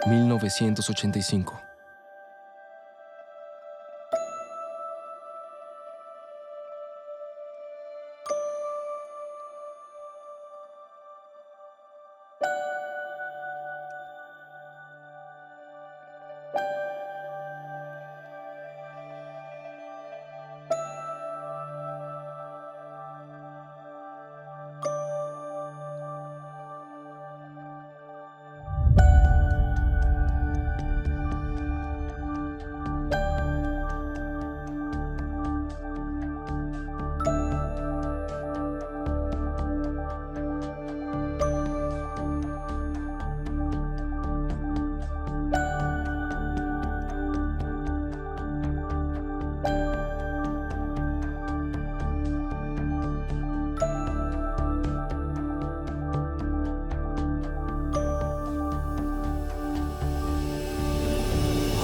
1985.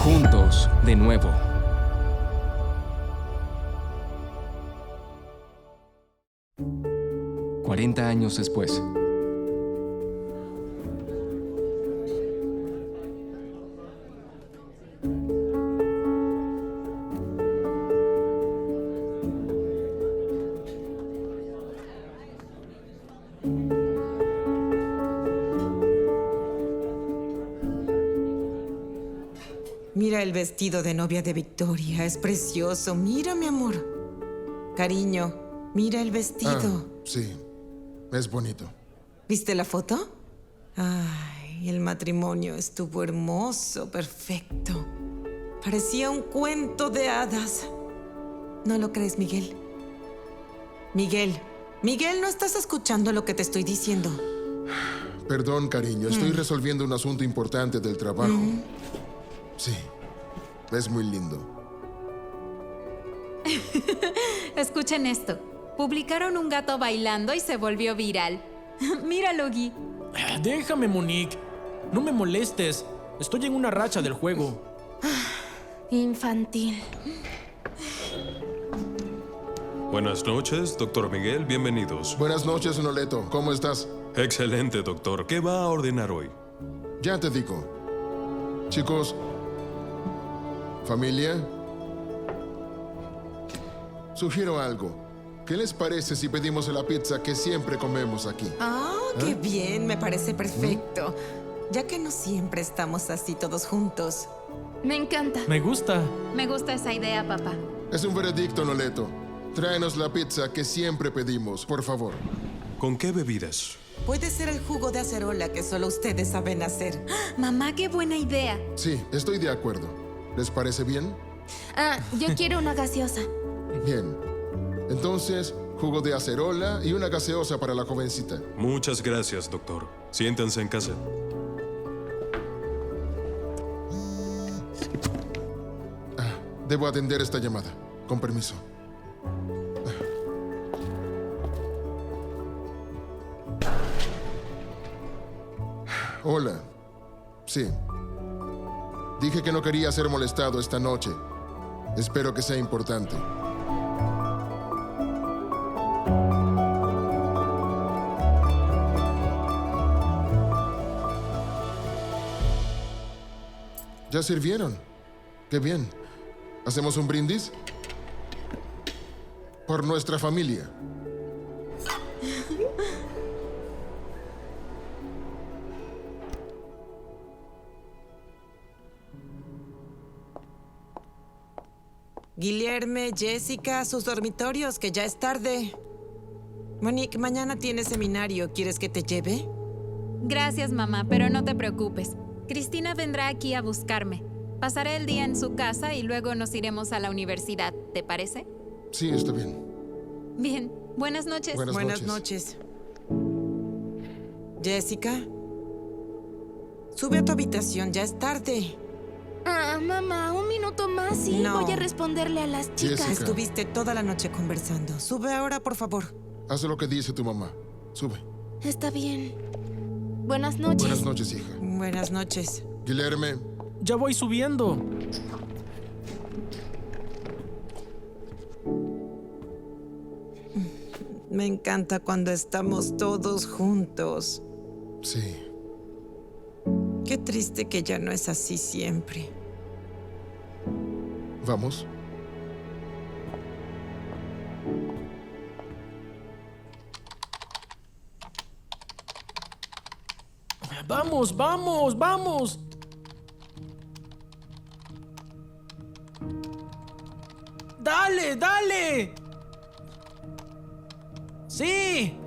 Juntos de nuevo. Cuarenta años después. Mira el vestido de novia de Victoria, es precioso. Mira, mi amor. Cariño, mira el vestido. Sí, es bonito. ¿Viste la foto? Ay, el matrimonio estuvo hermoso, perfecto. Parecía un cuento de hadas. ¿No lo crees, Miguel? Miguel, ¿no estás escuchando lo que te estoy diciendo? Perdón, cariño, estoy resolviendo un asunto importante del trabajo. Sí, es muy lindo. Escuchen esto. Publicaron un gato bailando y se volvió viral. Míralo, Gui. Déjame, Monique. No me molestes. Estoy en una racha del juego. Infantil. Buenas noches, doctor Miguel. Bienvenidos. Buenas noches, Noleto. ¿Cómo estás? Excelente, doctor. ¿Qué va a ordenar hoy? Ya te digo. Chicos, familia, sugiero algo. ¿Qué les parece si pedimos la pizza que siempre comemos aquí? Qué bien, me parece perfecto. Ya que no siempre estamos así todos juntos. Me encanta. Me gusta. Me gusta esa idea, papá. Es un veredicto, Noleto. Tráenos la pizza que siempre pedimos, por favor. ¿Con qué bebidas? Puede ser el jugo de acerola que solo ustedes saben hacer. Mamá, qué buena idea. Sí, estoy de acuerdo. ¿Les parece bien? Yo quiero una gaseosa. Bien. Entonces, jugo de acerola y una gaseosa para la jovencita. Muchas gracias, doctor. Siéntanse en casa. Debo atender esta llamada. Con permiso. Hola. Sí. Dije que no quería ser molestado esta noche. Espero que sea importante. ¿Ya sirvieron? Qué bien. ¿Hacemos un brindis? Por nuestra familia. Guilherme, Jessica, a sus dormitorios, que ya es tarde. Monique, mañana tienes seminario. ¿Quieres que te lleve? Gracias, mamá, pero no te preocupes. Cristina vendrá aquí a buscarme. Pasaré el día en su casa y luego nos iremos a la universidad. ¿Te parece? Sí, está bien. Bien. Buenas noches. Buenas noches. Jessica, sube a tu habitación, ya es tarde. Mamá, un minuto más y No. voy a responderle a las chicas. Jessica. Estuviste toda la noche conversando. Sube ahora, por favor. Haz lo que dice tu mamá. Sube. Está bien. Buenas noches. Buenas noches, hija. Buenas noches. Guilherme, Ya voy subiendo. Me encanta cuando estamos todos juntos. sí. ¿Qué Qué triste que ya no es así siempre. ¿Vamos? Vamos, vamos, vamos. Dale, dale. Sí.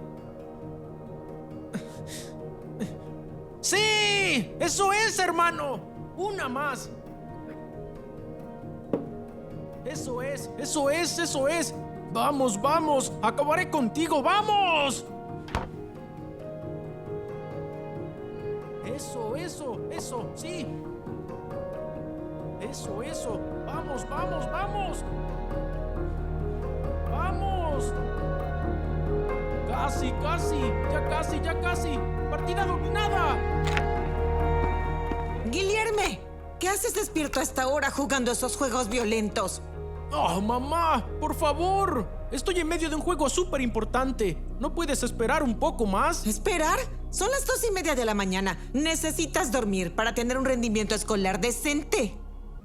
Sí, eso es, hermano. Una más. Eso es, eso es, eso es. Vamos, vamos. Acabaré contigo, vamos. Eso, sí. Eso. Vamos, vamos, vamos. Vamos. Ya casi. Partida dominada. ¡Guillerme! ¿Qué haces despierto a esta hora jugando esos juegos violentos? Oh, mamá, por favor. Estoy en medio de un juego súper importante. ¿No puedes esperar un poco más? ¿Esperar? Son las 2:30 de la mañana. Necesitas dormir para tener un rendimiento escolar decente.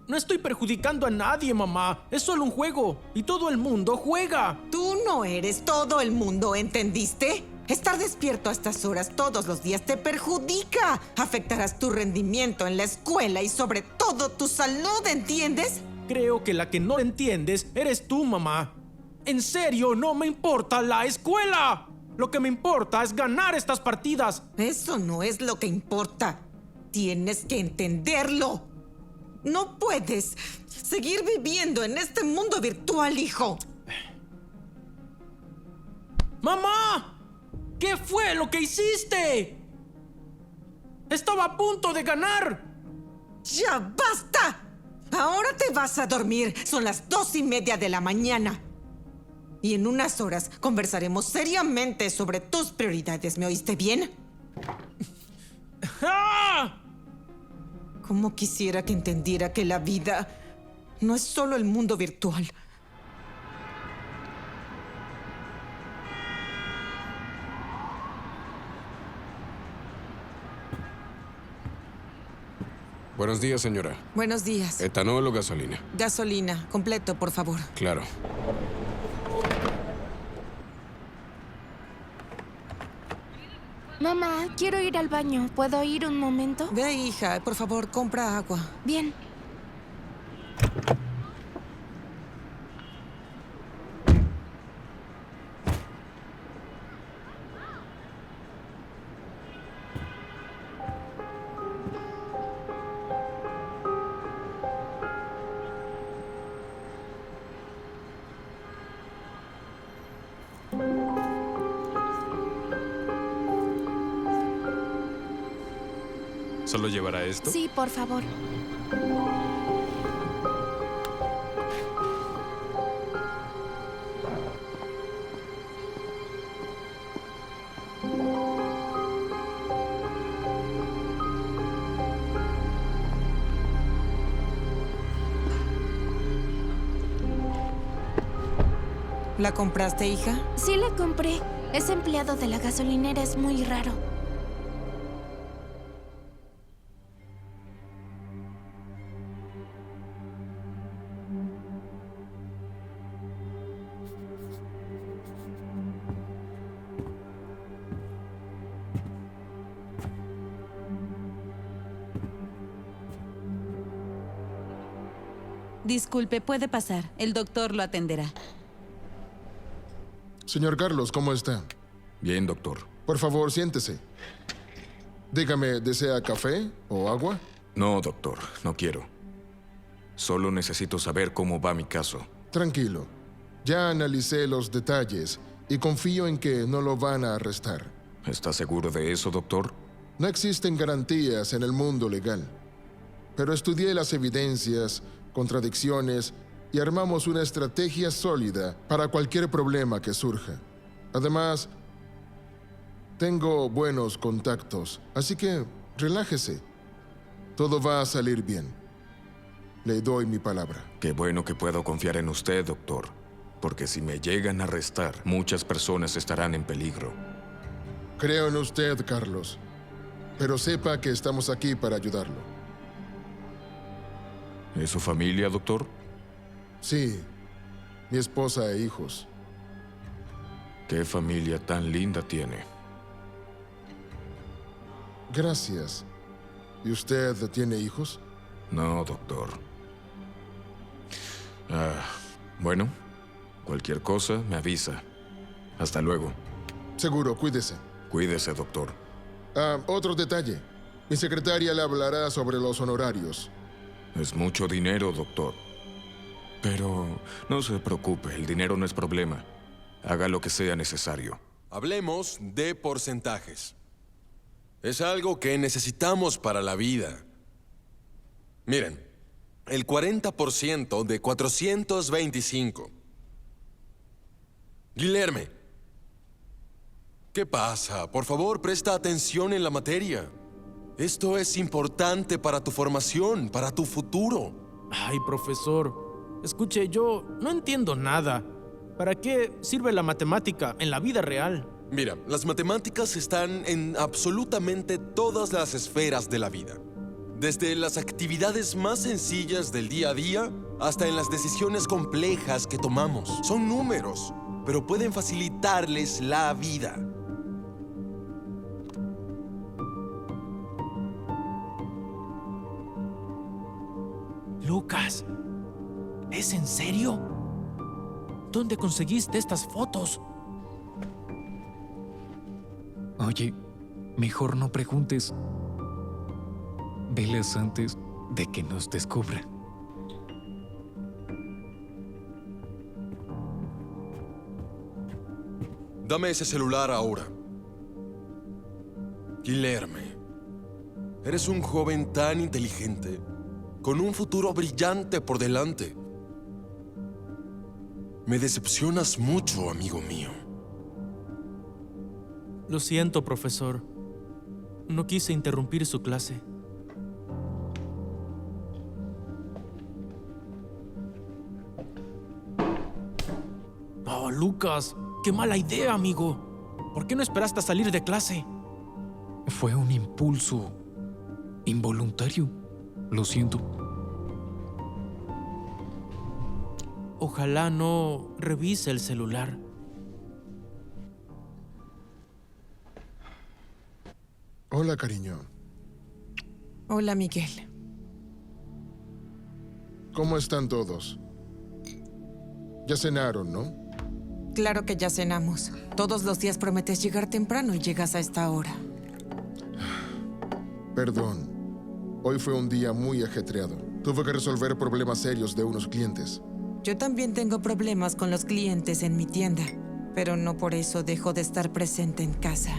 No estoy perjudicando a nadie, mamá. Es solo un juego y todo el mundo juega. Tú no eres todo el mundo, ¿entendiste? Estar despierto a estas horas todos los días te perjudica. Afectarás tu rendimiento en la escuela y sobre todo tu salud, ¿entiendes? Creo que la que no entiendes eres tú, mamá. En serio, no me importa la escuela. Lo que me importa es ganar estas partidas. Eso no es lo que importa. Tienes que entenderlo. No puedes seguir viviendo en este mundo virtual, hijo. ¡Mamá! ¿Qué fue lo que hiciste? Estaba a punto de ganar. ¡Ya basta! Ahora te vas a dormir. Son las 2:30 de la mañana. Y en unas horas conversaremos seriamente sobre tus prioridades. ¿Me oíste bien? ¡Ah! Cómo quisiera que entendiera que la vida no es solo el mundo virtual. Buenos días, señora. Buenos días. ¿Etanol o gasolina? Gasolina, completo, por favor. Claro. Mamá, quiero ir al baño. ¿Puedo ir un momento? Ve, hija, por favor, compra agua. Bien. ¿Solo llevará esto? Sí, por favor. ¿La compraste, hija? Sí, la compré. Ese empleado de la gasolinera es muy raro. Disculpe, puede pasar. El doctor lo atenderá. Señor Carlos, ¿cómo está? Bien, doctor. Por favor, siéntese. Dígame, ¿desea café o agua? No, doctor, no quiero. Solo necesito saber cómo va mi caso. Tranquilo. Ya analicé los detalles y confío en que no lo van a arrestar. ¿Está seguro de eso, doctor? No existen garantías en el mundo legal, pero estudié las evidencias, contradicciones y armamos una estrategia sólida para cualquier problema que surja. Además, tengo buenos contactos, así que relájese. Todo va a salir bien. Le doy mi palabra. Qué bueno que puedo confiar en usted, doctor. Porque si me llegan a arrestar, muchas personas estarán en peligro. Creo en usted, Carlos. pero sepa que estamos aquí para ayudarlo. ¿Es su familia, doctor? Sí, mi esposa e hijos. ¿Qué familia tan linda tiene? Gracias. ¿Y usted tiene hijos? No, doctor. Bueno, cualquier cosa me avisa. Hasta luego. Seguro, cuídese. Cuídese, doctor. Otro detalle. Mi secretaria le hablará sobre los honorarios. Es mucho dinero, doctor. Pero no se preocupe, el dinero no es problema. Haga lo que sea necesario. Hablemos de porcentajes. Es algo que necesitamos para la vida. Miren, el 40% de 425. Guilherme, ¿qué pasa? Por favor, presta atención en la materia. Esto es importante para tu formación, para tu futuro. Ay, profesor. Escuche, yo no entiendo nada. ¿Para qué sirve la matemática en la vida real? Mira, las matemáticas están en absolutamente todas las esferas de la vida. Desde las actividades más sencillas del día a día hasta en las decisiones complejas que tomamos. Son números, pero pueden facilitarles la vida. Lucas, ¿es en serio? ¿Dónde conseguiste estas fotos? Oye, mejor no preguntes. Velas antes de que nos descubra. Dame ese celular ahora. Guilherme, eres un joven tan inteligente, con un futuro brillante por delante. Me decepcionas mucho, amigo mío. Lo siento, profesor. No quise interrumpir su clase. Oh, Lucas, qué mala idea, amigo. ¿Por qué no esperaste a salir de clase? Fue un impulso involuntario. Lo siento. Ojalá no revise el celular. Hola, cariño. Hola, Miguel. ¿Cómo están todos? Ya cenaron, ¿no? Claro que ya cenamos. Todos los días prometes llegar temprano y llegas a esta hora. Perdón. Hoy fue un día muy ajetreado. Tuve que resolver problemas serios de unos clientes. Yo también tengo problemas con los clientes en mi tienda, pero no por eso dejo de estar presente en casa.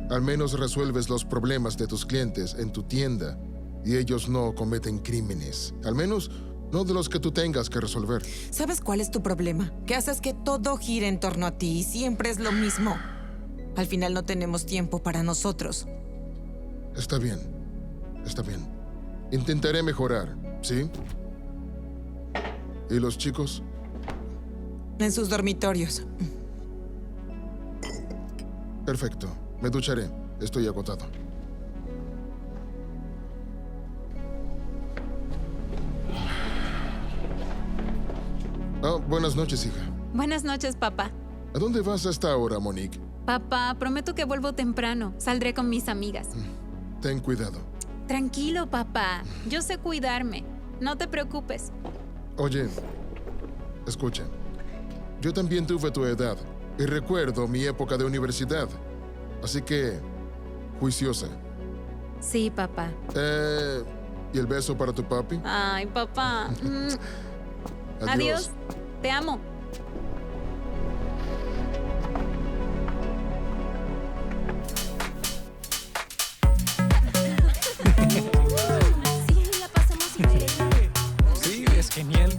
Al menos resuelves los problemas de tus clientes en tu tienda y ellos no cometen crímenes. Al menos no de los que tú tengas que resolver. ¿Sabes cuál es tu problema? Que haces que todo gire en torno a ti y siempre es lo mismo. Al final no tenemos tiempo para nosotros. Está bien. Está bien. Intentaré mejorar, ¿sí? ¿Y los chicos? En sus dormitorios. Perfecto. Me ducharé. Estoy agotado. Buenas noches, hija. Buenas noches, papá. ¿A dónde vas a esta hora, Monique? Papá, prometo que vuelvo temprano. Saldré con mis amigas. Ten cuidado. Tranquilo, papá. Yo sé cuidarme. No te preocupes. Oye, escucha. Yo también tuve tu edad y recuerdo mi época de universidad. Así que, juiciosa. Sí, papá. ¿Y el beso para tu papi? Ay, papá. Adiós. Te amo. Sí, la pasamos increíble. Sí, es genial.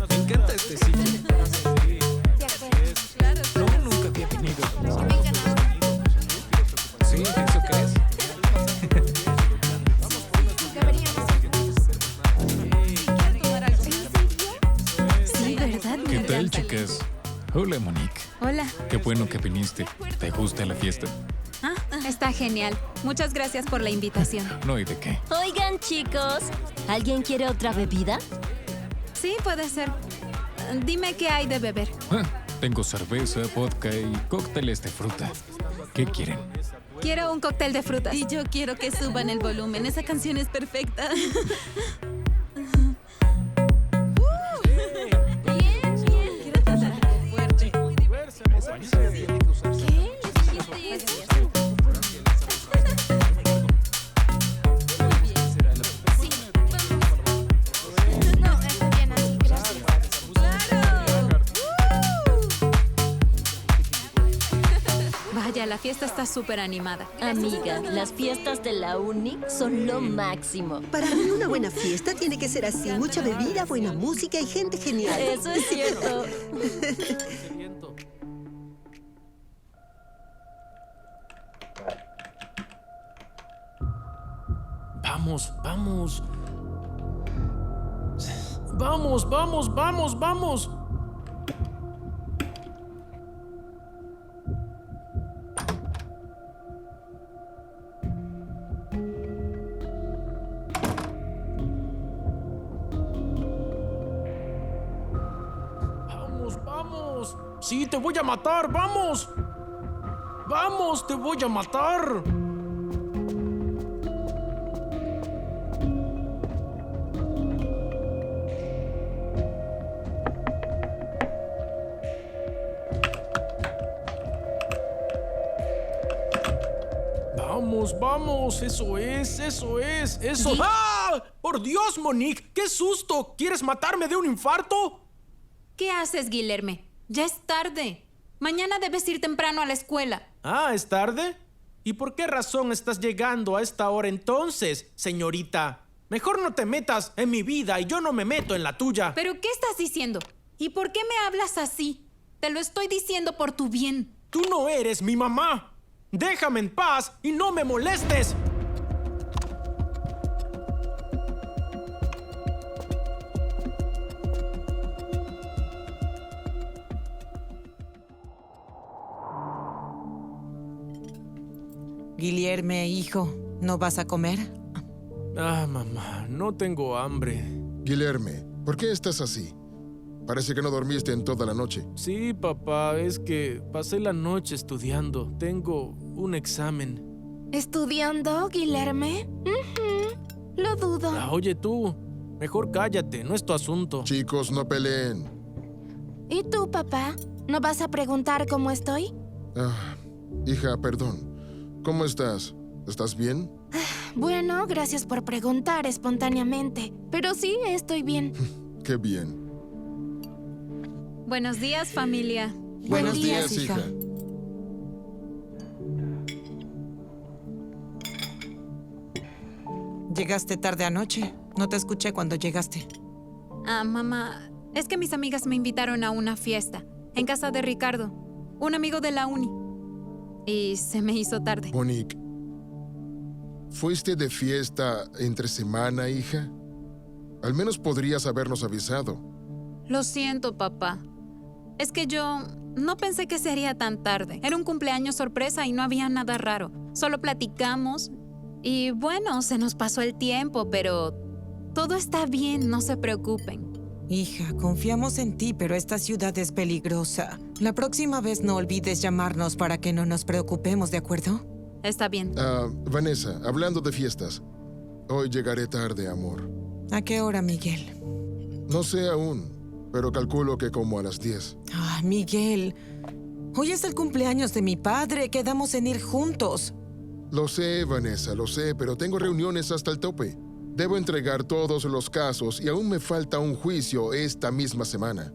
Me encanta este sitio. De acuerdo. No, nunca había venido. Sí, ¿eso crees? Sí, ¿verdad? ¿Qué tal, chicas? Hola, Monique. Hola. Qué bueno que viniste. ¿Te gusta la fiesta? Ah, Está genial. Muchas gracias por la invitación. No hay de qué. Oigan, chicos, ¿alguien quiere otra bebida? Sí, puede ser. Dime qué hay de beber. Tengo cerveza, vodka y cócteles de fruta. ¿Qué quieren? Quiero un cóctel de frutas. Y yo quiero que suban el volumen. Esa canción es perfecta. Vaya, la fiesta está súper animada. Amiga, las fiestas de la uni son lo máximo. Para mí una buena fiesta tiene que ser así. Mucha bebida, buena música y gente genial. Eso es cierto. Vamos, vamos. Vamos, vamos, vamos, vamos. Vamos, vamos. Sí, te voy a matar, vamos. Vamos, te voy a matar. Vamos, vamos, eso es, eso es, eso. ¡Ah! ¡Por Dios, Monique! ¡Qué susto! ¿Quieres matarme de un infarto? ¿Qué haces, Guilherme? Ya es tarde. Mañana debes ir temprano a la escuela. Ah, ¿es tarde? ¿Y por qué razón estás llegando a esta hora entonces, señorita? Mejor no te metas en mi vida y yo no me meto en la tuya. ¿Pero qué estás diciendo? ¿Y por qué me hablas así? Te lo estoy diciendo por tu bien. Tú no eres mi mamá. Déjame en paz y no me molestes. Guilherme, hijo, ¿no vas a comer? Ah, mamá, no tengo hambre. Guilherme, ¿por qué estás así? Parece que no dormiste en toda la noche. Sí, papá, es que pasé la noche estudiando. Tengo un examen. ¿Estudiando, Guilherme? Lo dudo. Oye tú, mejor cállate, no es tu asunto. Chicos, no peleen. ¿Y tú, papá? ¿No vas a preguntar cómo estoy? Hija, perdón. ¿Cómo estás? ¿Estás bien? Bueno, gracias por preguntar espontáneamente. Pero sí, estoy bien. Qué bien. Buenos días, familia. Buenos días, hija. Llegaste tarde anoche. No te escuché cuando llegaste. Ah, mamá, es que mis amigas me invitaron a una fiesta en casa de Ricardo, un amigo de la uni. Y se me hizo tarde. Monique, ¿fuiste de fiesta entre semana, hija? Al menos podrías habernos avisado. Lo siento, papá. Es que yo no pensé que sería tan tarde. Era un cumpleaños sorpresa y no había nada raro. Solo platicamos y bueno, se nos pasó el tiempo, pero todo está bien, no se preocupen. Hija, confiamos en ti, pero esta ciudad es peligrosa. La próxima vez no olvides llamarnos para que no nos preocupemos, ¿de acuerdo? Está bien. Vanessa, hablando de fiestas, hoy llegaré tarde, amor. ¿A qué hora, Miguel? No sé aún, pero calculo que como a las 10. Miguel, hoy es el cumpleaños de mi padre. Quedamos en ir juntos. Lo sé, Vanessa, lo sé, pero tengo reuniones hasta el tope. Debo entregar todos los casos y aún me falta un juicio esta misma semana.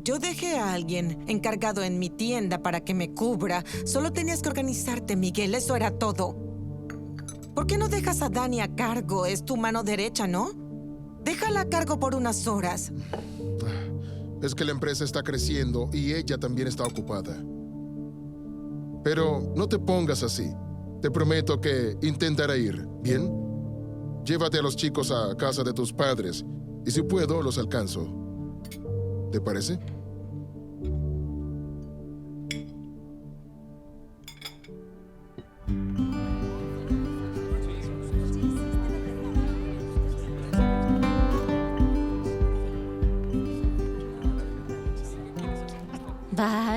Yo dejé a alguien encargado en mi tienda para que me cubra. Solo tenías que organizarte, Miguel. Eso era todo. ¿Por qué no dejas a Dani a cargo? Es tu mano derecha, ¿no? Déjala a cargo por unas horas. Es que la empresa está creciendo y ella también está ocupada. Pero no te pongas así. Te prometo que intentaré ir, ¿bien? Llévate a los chicos a casa de tus padres y si puedo, los alcanzo. ¿Te parece?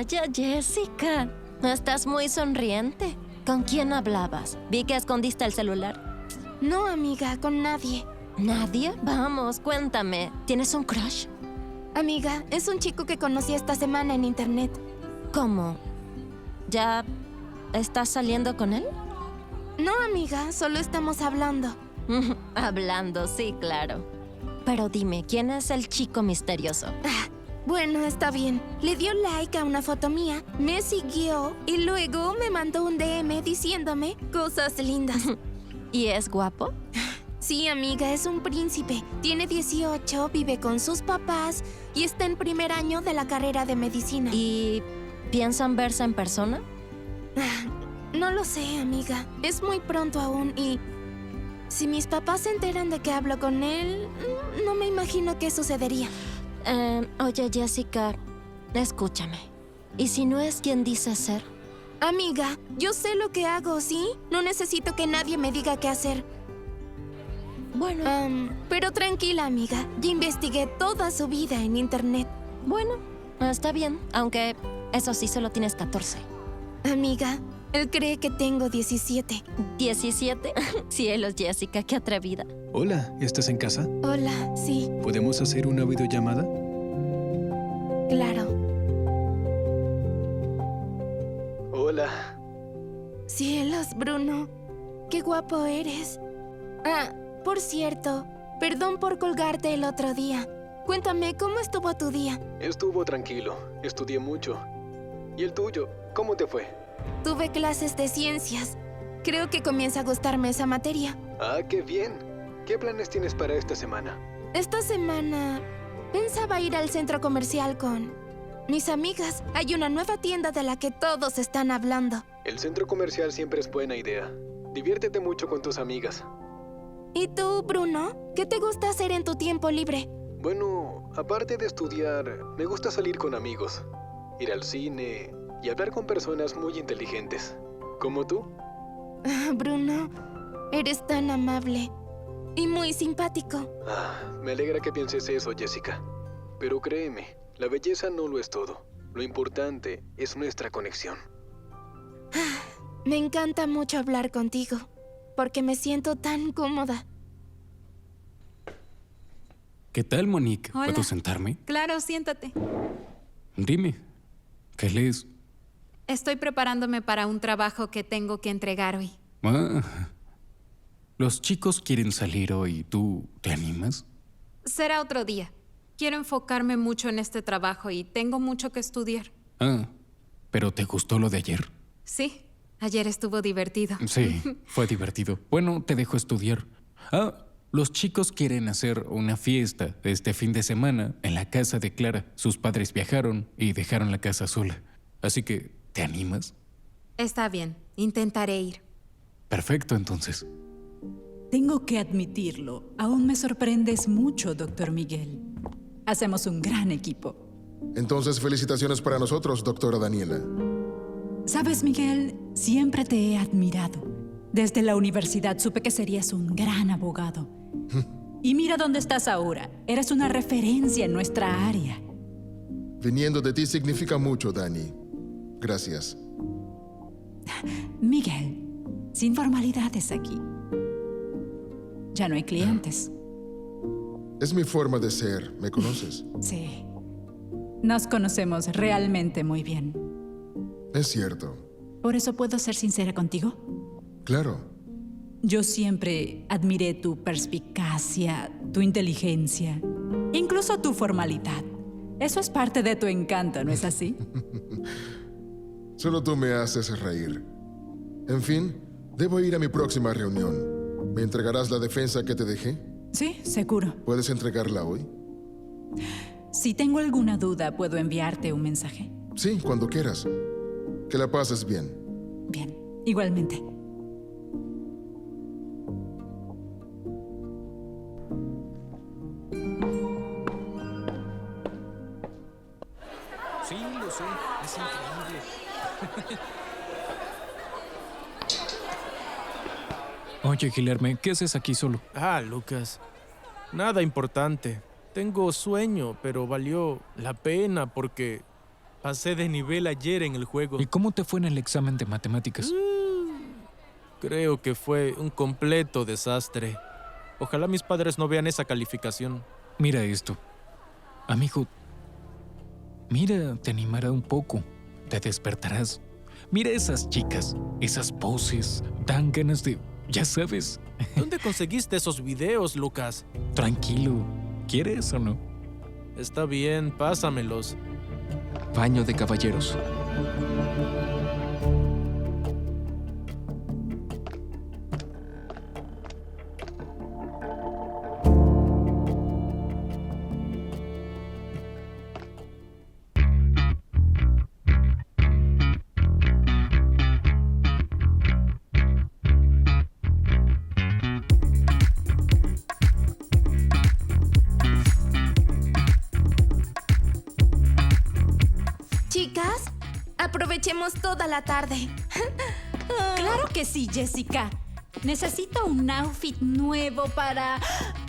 Vaya, Jessica. Estás muy sonriente. ¿Con quién hablabas? Vi que escondiste el celular. No, amiga, con nadie. ¿Nadie? Vamos, cuéntame. ¿Tienes un crush? Amiga, es un chico que conocí esta semana en internet. ¿Cómo? ¿Ya estás saliendo con él? No, amiga, solo estamos hablando. Hablando, sí, claro. Pero dime, ¿quién es el chico misterioso? Bueno, está bien. Le dio like a una foto mía, me siguió y luego me mandó un DM diciéndome cosas lindas. ¿Y es guapo? Sí, amiga, es un príncipe. Tiene 18, vive con sus papás y está en primer año de la carrera de medicina. ¿Y piensan verse en persona? No lo sé, amiga. Es muy pronto aún y si mis papás se enteran de que hablo con él, no me imagino qué sucedería. Oye, Jessica, escúchame. ¿Y si no es quien dice ser? Amiga, yo sé lo que hago, ¿sí? No necesito que nadie me diga qué hacer. Bueno. Pero tranquila, amiga. Ya investigué toda su vida en internet. Bueno, está bien, aunque eso sí, solo tienes 14. Amiga, él cree que tengo 17. ¿17? Cielos, Jessica, qué atrevida. Hola, ¿estás en casa? Hola, sí. ¿Podemos hacer una videollamada? Claro. Hola. Cielos, Bruno. Qué guapo eres. Por cierto, perdón por colgarte el otro día. Cuéntame, ¿cómo estuvo tu día? Estuvo tranquilo. Estudié mucho. ¿Y el tuyo? ¿Cómo te fue? Tuve clases de ciencias. Creo que comienza a gustarme esa materia. Ah, qué bien. ¿Qué planes tienes para esta semana? Esta semana pensaba ir al centro comercial con mis amigas. Hay una nueva tienda de la que todos están hablando. El centro comercial siempre es buena idea. Diviértete mucho con tus amigas. ¿Y tú, Bruno? ¿Qué te gusta hacer en tu tiempo libre? Bueno, aparte de estudiar, me gusta salir con amigos, ir al cine y hablar con personas muy inteligentes. ¿Como tú? Bruno, eres tan amable y muy simpático. Me alegra que pienses eso, Jessica. Pero créeme, la belleza no lo es todo. Lo importante es nuestra conexión. Me encanta mucho hablar contigo, porque me siento tan cómoda. ¿Qué tal, Monique? Hola. ¿Puedo sentarme? Claro, siéntate. Dime, ¿qué lees? Estoy preparándome para un trabajo que tengo que entregar hoy. Los chicos quieren salir hoy. ¿Tú te animas? Será otro día. Quiero enfocarme mucho en este trabajo y tengo mucho que estudiar. ¿Pero te gustó lo de ayer? Sí, ayer estuvo divertido. Sí, fue divertido. Bueno, te dejo estudiar. Los chicos quieren hacer una fiesta este fin de semana en la casa de Clara. Sus padres viajaron y dejaron la casa sola. Así que, ¿te animas? Está bien, intentaré ir. Perfecto, entonces. Tengo que admitirlo, aún me sorprendes mucho, Dr. Miguel. Hacemos un gran equipo. Entonces, felicitaciones para nosotros, doctora Daniela. Sabes, Miguel, siempre te he admirado. Desde la universidad supe que serías un gran abogado. Y mira dónde estás ahora. Eres una referencia en nuestra área. Viniendo de ti significa mucho, Dani. Gracias. Miguel, sin formalidades aquí. Ya no hay clientes. Es mi forma de ser, ¿me conoces? Sí. Nos conocemos realmente muy bien. Es cierto. ¿Por eso puedo ser sincera contigo? Claro. Yo siempre admiré tu perspicacia, tu inteligencia, incluso tu formalidad. Eso es parte de tu encanto, ¿no es así? Solo tú me haces reír. En fin, debo ir a mi próxima reunión. ¿Me entregarás la defensa que te dejé? Sí, seguro. ¿Puedes entregarla hoy? Si tengo alguna duda, ¿puedo enviarte un mensaje? Sí, cuando quieras. Que la pases bien. Bien, igualmente. Sí, lo sé. Es increíble. Oye, Guilherme, ¿qué haces aquí solo? Lucas. Nada importante. Tengo sueño, pero valió la pena porque Pasé de nivel ayer en el juego. ¿Y cómo te fue en el examen de matemáticas? Creo que fue un completo desastre. Ojalá mis padres no vean esa calificación. Mira esto. Amigo, mira, te animará un poco. Te despertarás. Mira esas chicas, esas poses, dan ganas de... Ya sabes. ¿Dónde conseguiste esos videos, Lucas? Tranquilo. ¿Quieres o no? Está bien, pásamelos. Baño de caballeros. Chicas, aprovechemos toda la tarde. Claro que sí, Jessica. Necesito un outfit nuevo para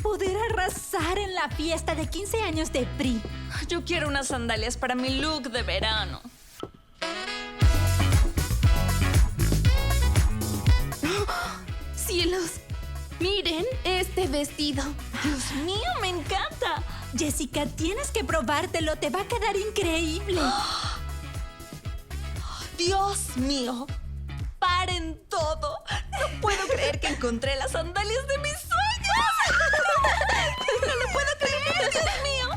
poder arrasar en la fiesta de 15 años de Pri. Yo quiero unas sandalias para mi look de verano. ¡Cielos! Miren este vestido. Dios mío, me encanta. Jessica, tienes que probártelo. Te va a quedar increíble. Dios mío. Paren todo. No puedo creer que encontré las sandalias de mis sueños. No lo puedo creer, Dios mío.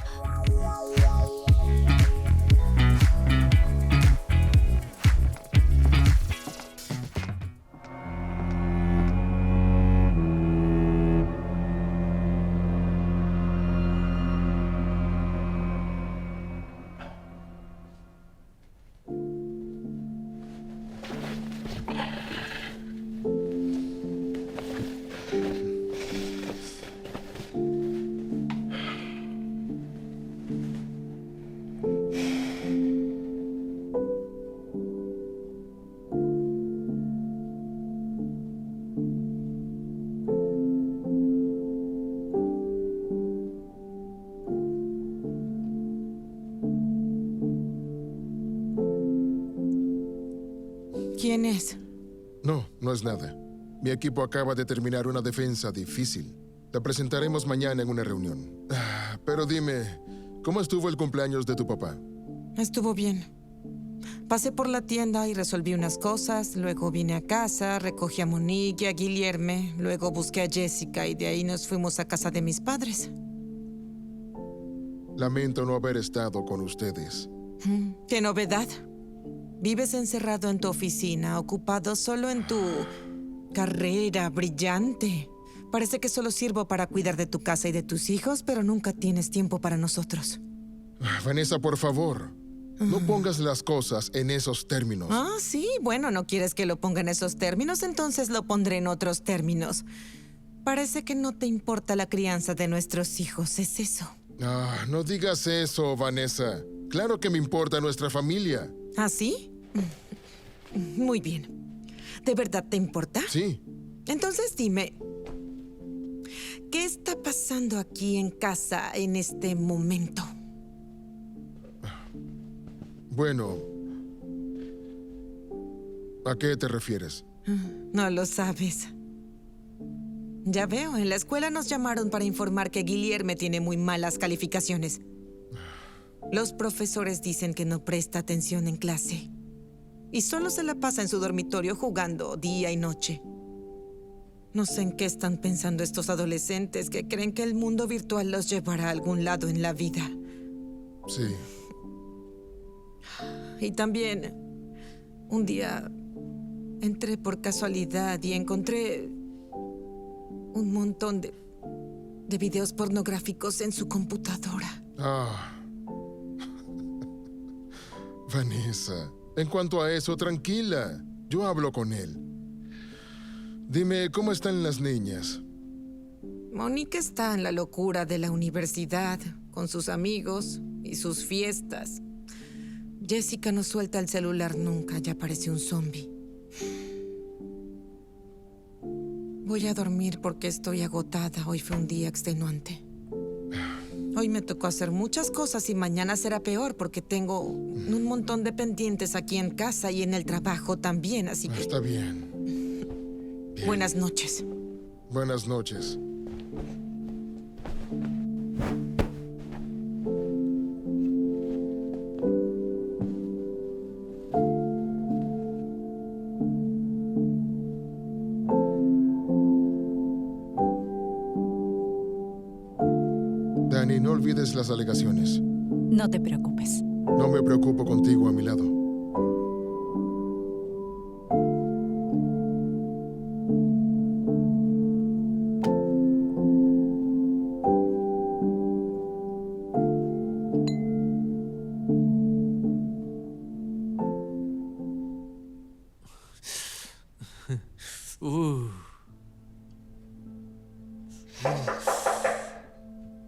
¿Quién es? No, no es nada. Mi equipo acaba de terminar una defensa difícil. Te presentaremos mañana en una reunión. Pero dime, ¿cómo estuvo el cumpleaños de tu papá? Estuvo bien. Pasé por la tienda y resolví unas cosas, luego vine a casa, recogí a Monique y a Guillerme, luego busqué a Jessica y de ahí nos fuimos a casa de mis padres. Lamento no haber estado con ustedes. ¿Qué novedad? Vives encerrado en tu oficina, ocupado solo en tu carrera brillante. Parece que solo sirvo para cuidar de tu casa y de tus hijos, pero nunca tienes tiempo para nosotros. Vanessa, por favor, no pongas las cosas en esos términos. Ah, sí, bueno, no quieres que lo ponga en esos términos, entonces lo pondré en otros términos. Parece que no te importa la crianza de nuestros hijos, ¿es eso? No digas eso, Vanessa. Claro que me importa nuestra familia. ¿Ah, sí? Muy bien. ¿De verdad te importa? Sí. Entonces dime, ¿qué está pasando aquí en casa en este momento? Bueno, ¿a qué te refieres? No lo sabes. Ya veo, en la escuela nos llamaron para informar que Guillerme tiene muy malas calificaciones. Los profesores dicen que no presta atención en clase y solo se la pasa en su dormitorio jugando día y noche. No sé en qué están pensando estos adolescentes que creen que el mundo virtual los llevará a algún lado en la vida. Sí. Y también, un día entré por casualidad y encontré un montón de videos pornográficos en su computadora. Vanessa, en cuanto a eso, tranquila. Yo hablo con él. Dime, ¿cómo están las niñas? Monique está en la locura de la universidad, con sus amigos y sus fiestas. Jessica no suelta el celular nunca, ya parece un zombie. Voy a dormir porque estoy agotada. Hoy fue un día extenuante. Hoy me tocó hacer muchas cosas y mañana será peor porque tengo un montón de pendientes aquí en casa y en el trabajo también, así que... Está bien. Buenas noches. Buenas noches. Dani, no olvides las alegaciones. No te preocupes. No me preocupo contigo a mi lado.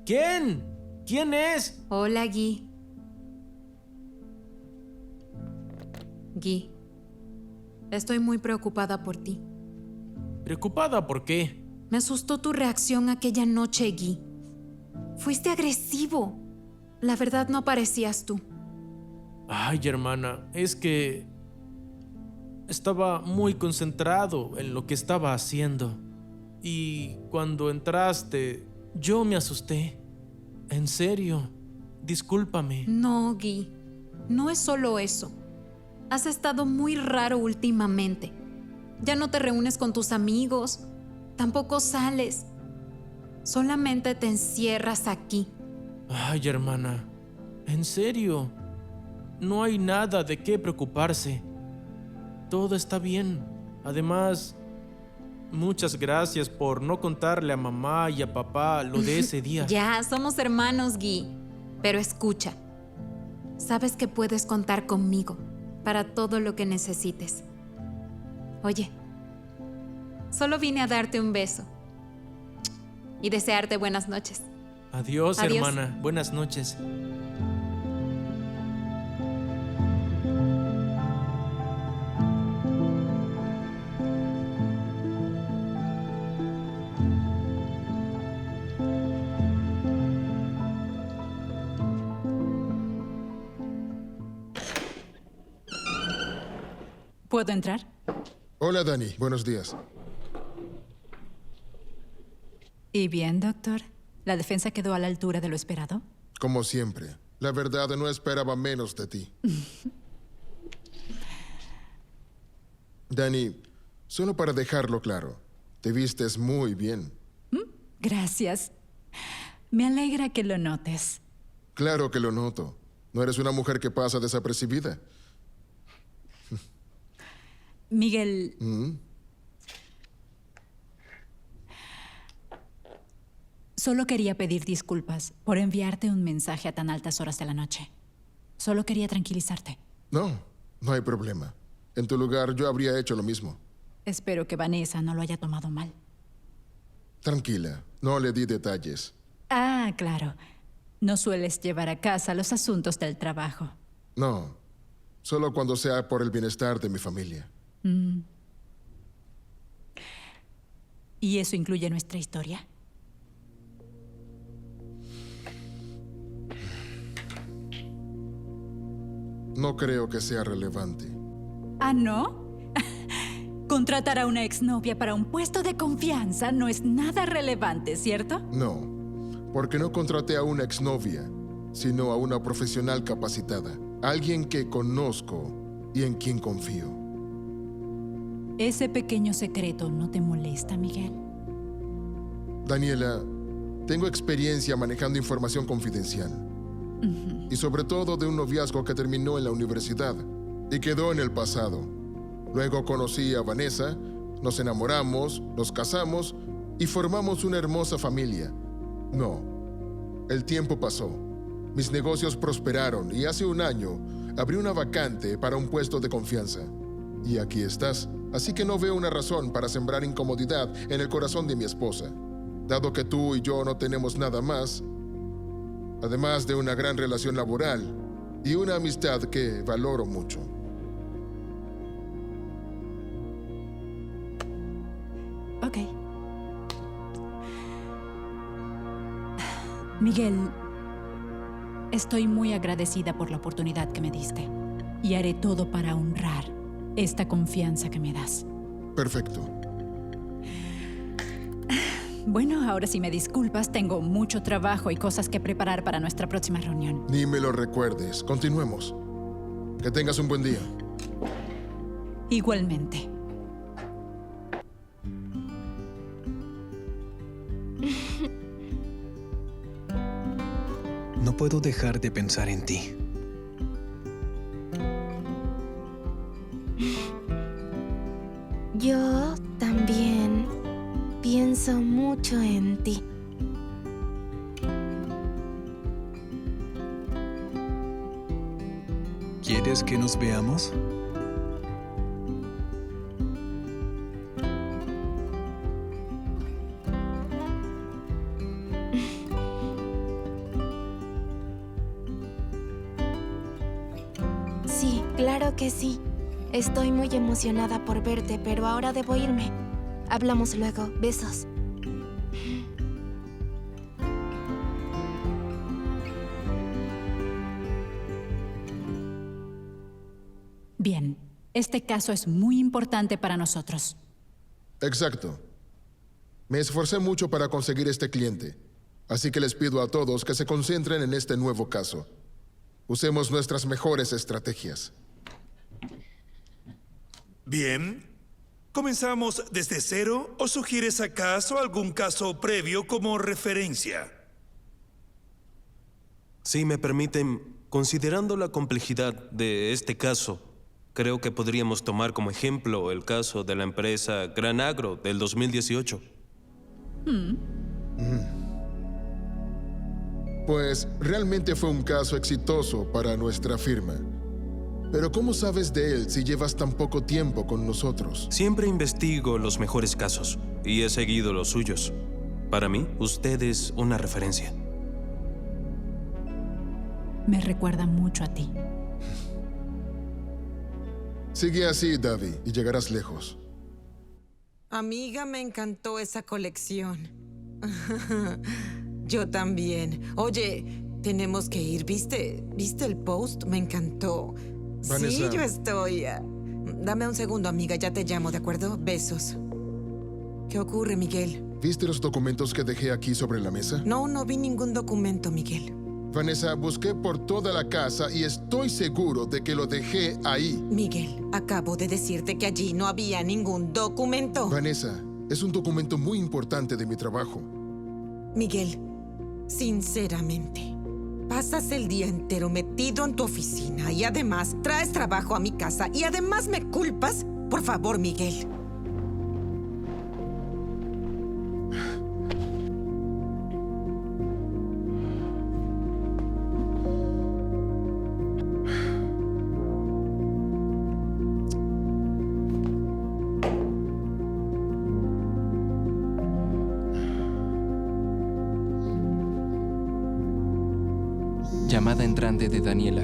¿Quién? ¿Quién es? Hola, Guy. Guy, estoy muy preocupada por ti. ¿Preocupada por qué? Me asustó tu reacción aquella noche, Guy. Fuiste agresivo. La verdad no parecías tú. Ay, hermana, es que estaba muy concentrado en lo que estaba haciendo. Y cuando entraste, yo me asusté. En serio, discúlpame. No, Guy. No es solo eso. Has estado muy raro últimamente. Ya no te reúnes con tus amigos. Tampoco sales. Solamente te encierras aquí. Ay, hermana, en serio. No hay nada de qué preocuparse. Todo está bien. Además, muchas gracias por no contarle a mamá y a papá lo de ese día. Ya, somos hermanos, Guy. Pero escucha. Sabes que puedes contar conmigo para todo lo que necesites. Oye, solo vine a darte un beso y desearte buenas noches. Adiós, Adiós. hermana. Buenas noches. ¿Puedo entrar? Hola, Dani. Buenos días. ¿Y bien, doctor? ¿La defensa quedó a la altura de lo esperado? Como siempre. La verdad, no esperaba menos de ti. Dani, solo para dejarlo claro, te vistes muy bien. Gracias. Me alegra que lo notes. Claro que lo noto. No eres una mujer que pasa desapercibida. Miguel, solo quería pedir disculpas por enviarte un mensaje a tan altas horas de la noche. Solo quería tranquilizarte. No, no hay problema. En tu lugar, yo habría hecho lo mismo. Espero que Vanessa no lo haya tomado mal. Tranquila, no le di detalles. Ah, claro. No sueles llevar a casa los asuntos del trabajo. No, solo cuando sea por el bienestar de mi familia. ¿Y eso incluye nuestra historia? No creo que sea relevante. ¿Ah, no? Contratar a una exnovia para un puesto de confianza no es nada relevante, ¿cierto? No, porque no contraté a una exnovia, sino a una profesional capacitada. Alguien que conozco y en quien confío. ¿Ese pequeño secreto no te molesta, Miguel? Daniela, tengo experiencia manejando información confidencial. Y sobre todo de un noviazgo que terminó en la universidad y quedó en el pasado. Luego conocí a Vanessa, nos enamoramos, nos casamos y formamos una hermosa familia. No, el tiempo pasó. Mis negocios prosperaron y hace un año abrí una vacante para un puesto de confianza. Y aquí estás. Así que no veo una razón para sembrar incomodidad en el corazón de mi esposa. Dado que tú y yo no tenemos nada más, además de una gran relación laboral y una amistad que valoro mucho. Ok. Miguel, estoy muy agradecida por la oportunidad que me diste y haré todo para honrar esta confianza que me das. Perfecto. Bueno, ahora si me disculpas, tengo mucho trabajo y cosas que preparar para nuestra próxima reunión. Ni me lo recuerdes. Continuemos. Que tengas un buen día. Igualmente. No puedo dejar de pensar en ti. Yo también pienso mucho en ti. ¿Quieres que nos veamos? Sí, claro que sí. Estoy muy emocionada por verte, pero ahora debo irme. Hablamos luego. Besos. Bien, este caso es muy importante para nosotros. Exacto. Me esforcé mucho para conseguir este cliente, así que les pido a todos que se concentren en este nuevo caso. Usemos nuestras mejores estrategias. Bien. ¿Comenzamos desde cero o sugieres acaso algún caso previo como referencia? Si me permiten, considerando la complejidad de este caso, creo que podríamos tomar como ejemplo el caso de la empresa Gran Agro del 2018. Pues realmente fue un caso exitoso para nuestra firma. Pero ¿cómo sabes de él si llevas tan poco tiempo con nosotros? Siempre investigo los mejores casos y he seguido los suyos. Para mí, usted es una referencia. Me recuerda mucho a ti. Sigue así, Davi, y llegarás lejos. Amiga, me encantó esa colección. Yo también. Oye, tenemos que ir. ¿Viste el post? Me encantó. Vanessa. Sí, yo estoy. Dame un segundo, amiga. Ya te llamo, ¿de acuerdo? Besos. ¿Qué ocurre, Miguel? ¿Viste los documentos que dejé aquí sobre la mesa? No vi ningún documento, Miguel. Vanessa, busqué por toda la casa y estoy seguro de que lo dejé ahí. Miguel, acabo de decirte que allí no había ningún documento. Vanessa, es un documento muy importante de mi trabajo. Miguel, sinceramente, pasas el día entero metido en tu oficina y además traes trabajo a mi casa y además me culpas. Por favor, Miguel. Llamada entrante de Daniela.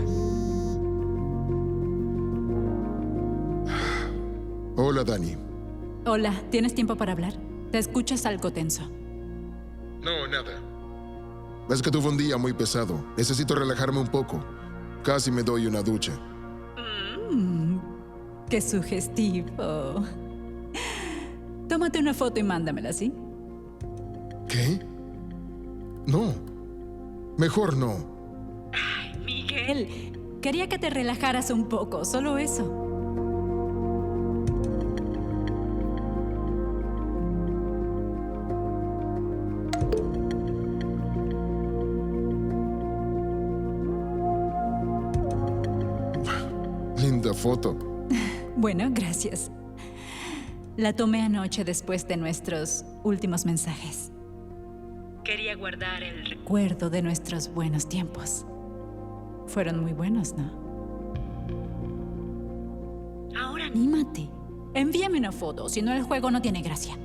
Hola, Dani. Hola, ¿tienes tiempo para hablar? Te escuchas algo tenso. No, nada. Es que tuve un día muy pesado. Necesito relajarme un poco. Casi me doy una ducha. ¡Qué sugestivo! Tómate una foto y mándamela, ¿sí? ¿Qué? No. Mejor no. Miguel, quería que te relajaras un poco, solo eso. Linda foto. Bueno, gracias. La tomé anoche después de nuestros últimos mensajes. Quería guardar el recuerdo de nuestros buenos tiempos. Fueron muy buenos, ¿no? Ahora anímate. Envíame una foto, si no el juego no tiene gracia.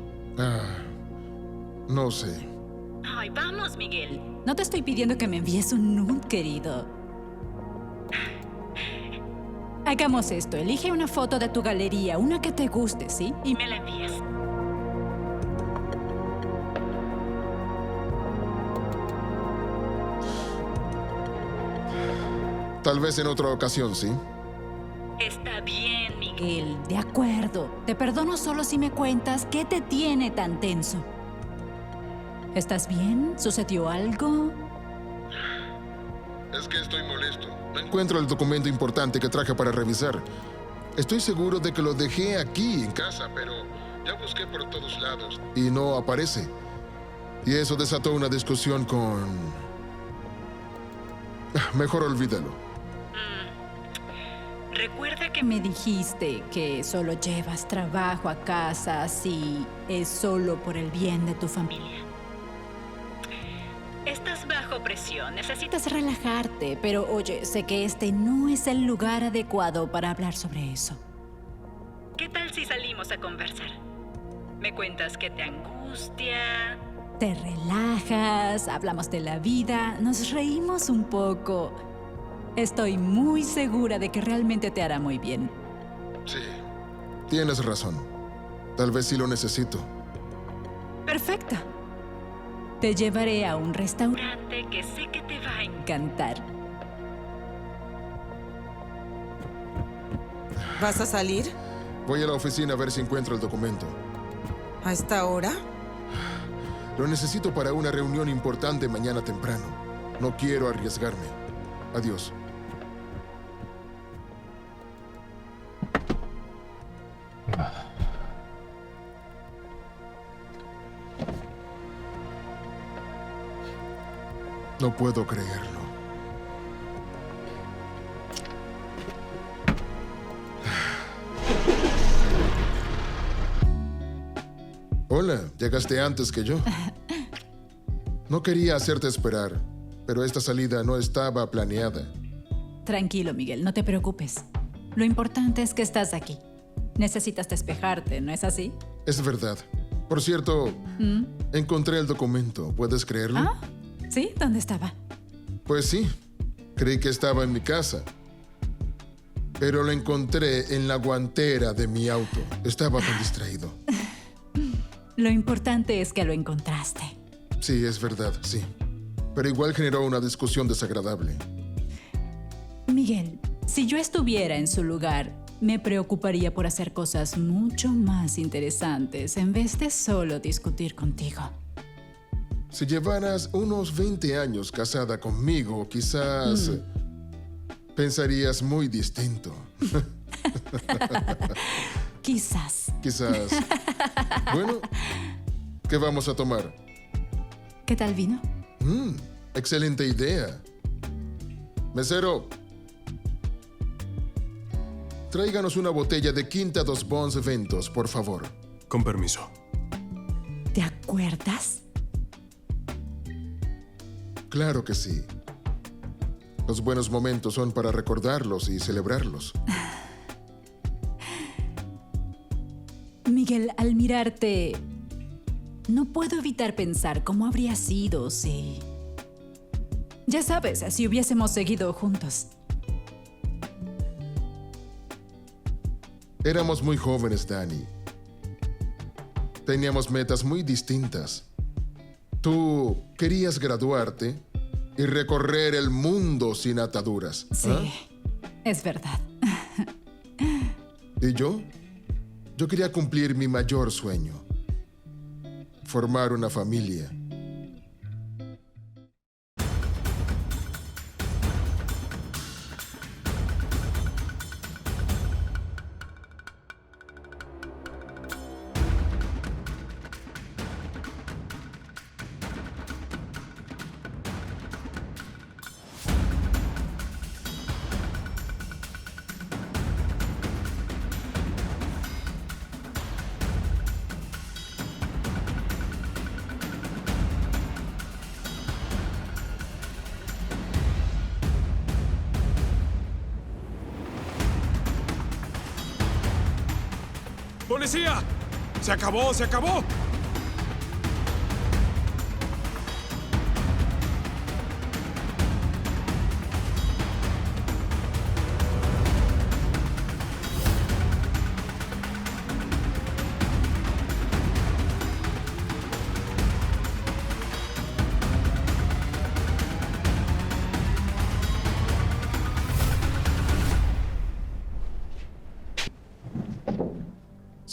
No sé. Ay, vamos, Miguel. No te estoy pidiendo que me envíes un nude, querido. Hagamos esto. Elige una foto de tu galería, una que te guste, ¿sí? Y me la envías. Tal vez en otra ocasión, ¿sí? Está bien, Miguel. De acuerdo. Te perdono solo si me cuentas qué te tiene tan tenso. ¿Estás bien? ¿Sucedió algo? Es que estoy molesto. No encuentro el documento importante que traje para revisar. Estoy seguro de que lo dejé aquí en casa, pero ya busqué por todos lados y no aparece. Y eso desató una discusión con... Mejor olvídalo. Recuerda que me dijiste que solo llevas trabajo a casa si es solo por el bien de tu familia. Estás bajo presión, necesitas relajarte, pero oye, sé que este no es el lugar adecuado para hablar sobre eso. ¿Qué tal si salimos a conversar? Me cuentas qué te angustia. Te relajas, hablamos de la vida, nos reímos un poco. Estoy muy segura de que realmente te hará muy bien. Sí, tienes razón. Tal vez sí lo necesito. Perfecto. Te llevaré a un restaurante que sé que te va a encantar. ¿Vas a salir? Voy a la oficina a ver si encuentro el documento. ¿A esta hora? Lo necesito para una reunión importante mañana temprano. No quiero arriesgarme. Adiós. No puedo creerlo. Hola, llegaste antes que yo. No quería hacerte esperar, pero esta salida no estaba planeada. Tranquilo, Miguel, no te preocupes. Lo importante es que estás aquí. Necesitas despejarte, ¿no es así? Es verdad. Por cierto, encontré el documento. ¿Puedes creerlo? ¿Ah? ¿Sí? ¿Dónde estaba? Pues sí. Creí que estaba en mi casa. Pero lo encontré en la guantera de mi auto. Estaba tan distraído. Lo importante es que lo encontraste. Sí, es verdad, sí. Pero igual generó una discusión desagradable. Miguel, si yo estuviera en su lugar, me preocuparía por hacer cosas mucho más interesantes en vez de solo discutir contigo. Si llevaras unos 20 años casada conmigo, quizás pensarías muy distinto. Quizás. Quizás. Bueno, ¿qué vamos a tomar? ¿Qué tal vino? Excelente idea. Mesero, tráiganos una botella de Quinta dos Bons Ventos, por favor. Con permiso. ¿Te acuerdas? Claro que sí. Los buenos momentos son para recordarlos y celebrarlos. Miguel, al mirarte, no puedo evitar pensar cómo habría sido si... Ya sabes, si hubiésemos seguido juntos. Éramos muy jóvenes, Dani. Teníamos metas muy distintas. Tú querías graduarte y recorrer el mundo sin ataduras. Sí, es verdad. ¿Y yo? Yo quería cumplir mi mayor sueño. Formar una familia. ¡Policía! ¡Se acabó! ¡Se acabó!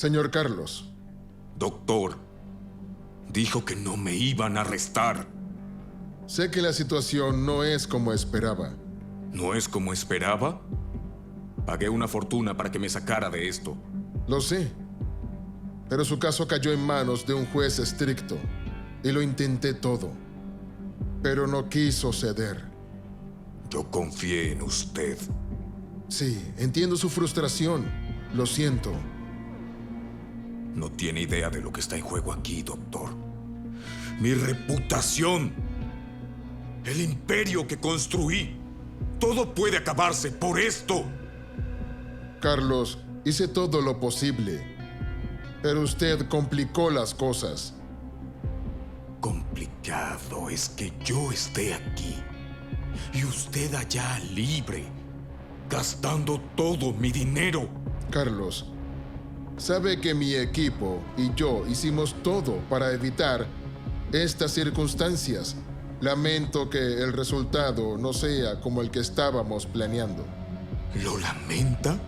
Señor Carlos. Doctor, dijo que no me iban a arrestar. Sé que la situación no es como esperaba. ¿No es como esperaba? Pagué una fortuna para que me sacara de esto. Lo sé. Pero su caso cayó en manos de un juez estricto. Y lo intenté todo. Pero no quiso ceder. Yo confié en usted. Sí, entiendo su frustración. Lo siento. No tiene idea de lo que está en juego aquí, doctor. Mi reputación. El imperio que construí. Todo puede acabarse por esto. Carlos, hice todo lo posible. Pero usted complicó las cosas. Complicado es que yo esté aquí y usted allá libre, gastando todo mi dinero. Carlos, sabe que mi equipo y yo hicimos todo para evitar estas circunstancias. Lamento que el resultado no sea como el que estábamos planeando. ¿Lo lamenta?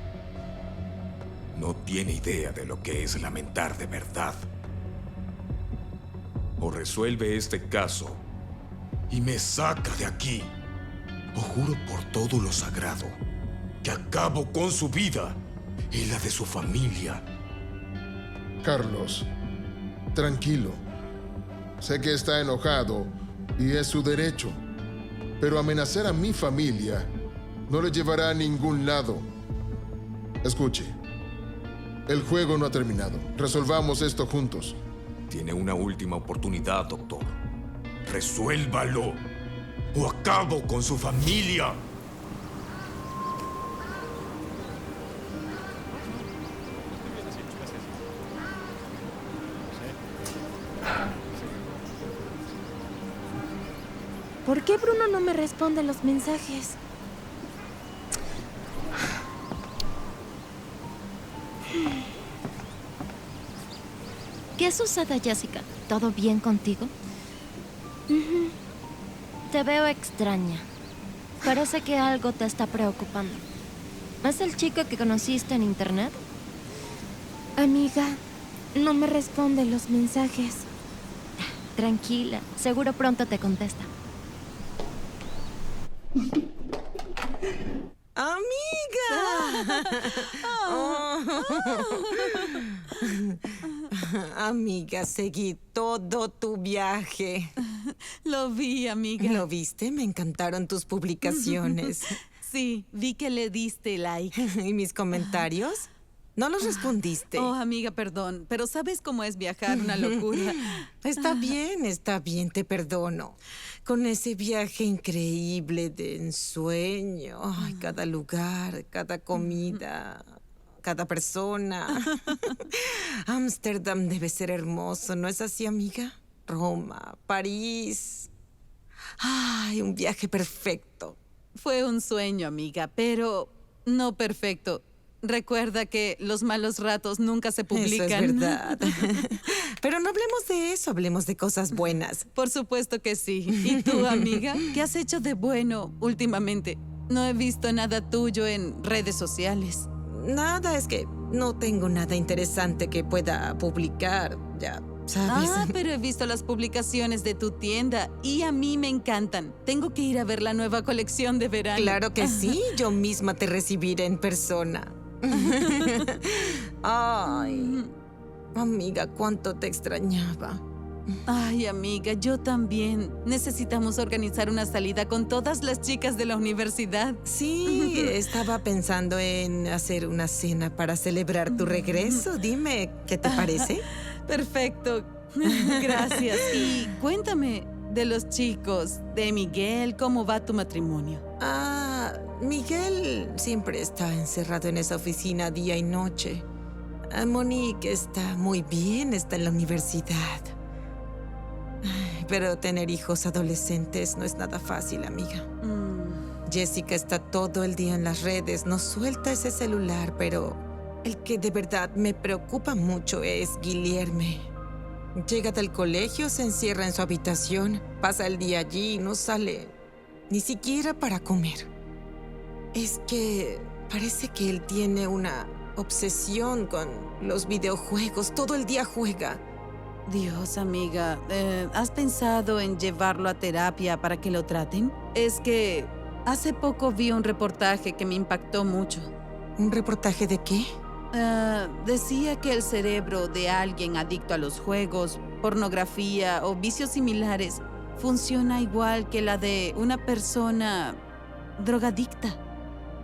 No tiene idea de lo que es lamentar de verdad. O resuelve este caso y me saca de aquí, o juro por todo lo sagrado que acabo con su vida y la de su familia. Carlos, tranquilo. Sé que está enojado y es su derecho, pero amenazar a mi familia no le llevará a ningún lado. Escuche, el juego no ha terminado. Resolvamos esto juntos. Tiene una última oportunidad, doctor. Resuélvalo o acabo con su familia. ¿Por qué Bruno no me responde los mensajes? ¿Qué sucede, Jessica? ¿Todo bien contigo? Te veo extraña. Parece que algo te está preocupando. ¿Es el chico que conociste en internet? Amiga, no me responde los mensajes. Tranquila, seguro pronto te contesta. ¡Amiga! Amiga, seguí todo tu viaje. Lo vi, amiga. ¿Lo viste? Me encantaron tus publicaciones. Sí, vi que le diste like. ¿Y mis comentarios? No los respondiste. Oh, amiga, perdón, pero ¿sabes cómo es viajar? Una locura. Está bien, te perdono. Con ese viaje increíble de ensueño. Ay, cada lugar, cada comida, cada persona. Ámsterdam debe ser hermoso, ¿no es así, amiga? Roma, París. Ay, un viaje perfecto. Fue un sueño, amiga, pero no perfecto. Recuerda que los malos ratos nunca se publican. Eso es verdad. Pero no hablemos de eso, hablemos de cosas buenas. Por supuesto que sí. ¿Y tú, amiga? ¿Qué has hecho de bueno últimamente? No he visto nada tuyo en redes sociales. Nada, es que no tengo nada interesante que pueda publicar, ya sabes. Ah, pero he visto las publicaciones de tu tienda y a mí me encantan. Tengo que ir a ver la nueva colección de verano. Claro que sí, yo misma te recibiré en persona. Ay, amiga, cuánto te extrañaba. Ay, amiga, yo también. Necesitamos organizar una salida con todas las chicas de la universidad. Sí, estaba pensando en hacer una cena para celebrar tu regreso. Dime, ¿qué te parece? Perfecto. Gracias. Y cuéntame de los chicos, de Miguel, ¿cómo va tu matrimonio? Miguel siempre está encerrado en esa oficina día y noche. Monique está muy bien, está en la universidad. Pero tener hijos adolescentes no es nada fácil, amiga. Jessica está todo el día en las redes, no suelta ese celular, pero el que de verdad me preocupa mucho es Guilherme. Llega del colegio, se encierra en su habitación, pasa el día allí y no sale ni siquiera para comer. Es que parece que él tiene una obsesión con los videojuegos. Todo el día juega. Dios, amiga, ¿has pensado en llevarlo a terapia para que lo traten? Es que hace poco vi un reportaje que me impactó mucho. ¿Un reportaje de qué? Decía que el cerebro de alguien adicto a los juegos, pornografía o vicios similares funciona igual que la de una persona drogadicta.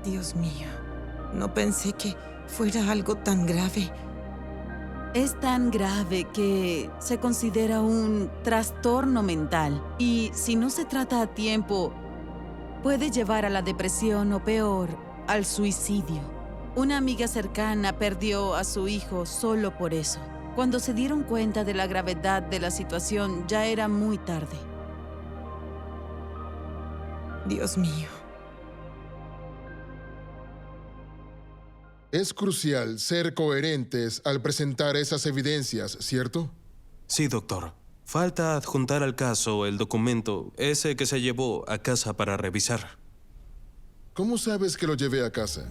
Dios mío, no pensé que fuera algo tan grave. Es tan grave que se considera un trastorno mental y si no se trata a tiempo, puede llevar a la depresión o peor, al suicidio. Una amiga cercana perdió a su hijo solo por eso. Cuando se dieron cuenta de la gravedad de la situación, ya era muy tarde. Dios mío. Es crucial ser coherentes al presentar esas evidencias, ¿cierto? Sí, doctor. Falta adjuntar al caso el documento, ese que se llevó a casa para revisar. ¿Cómo sabes que lo llevé a casa?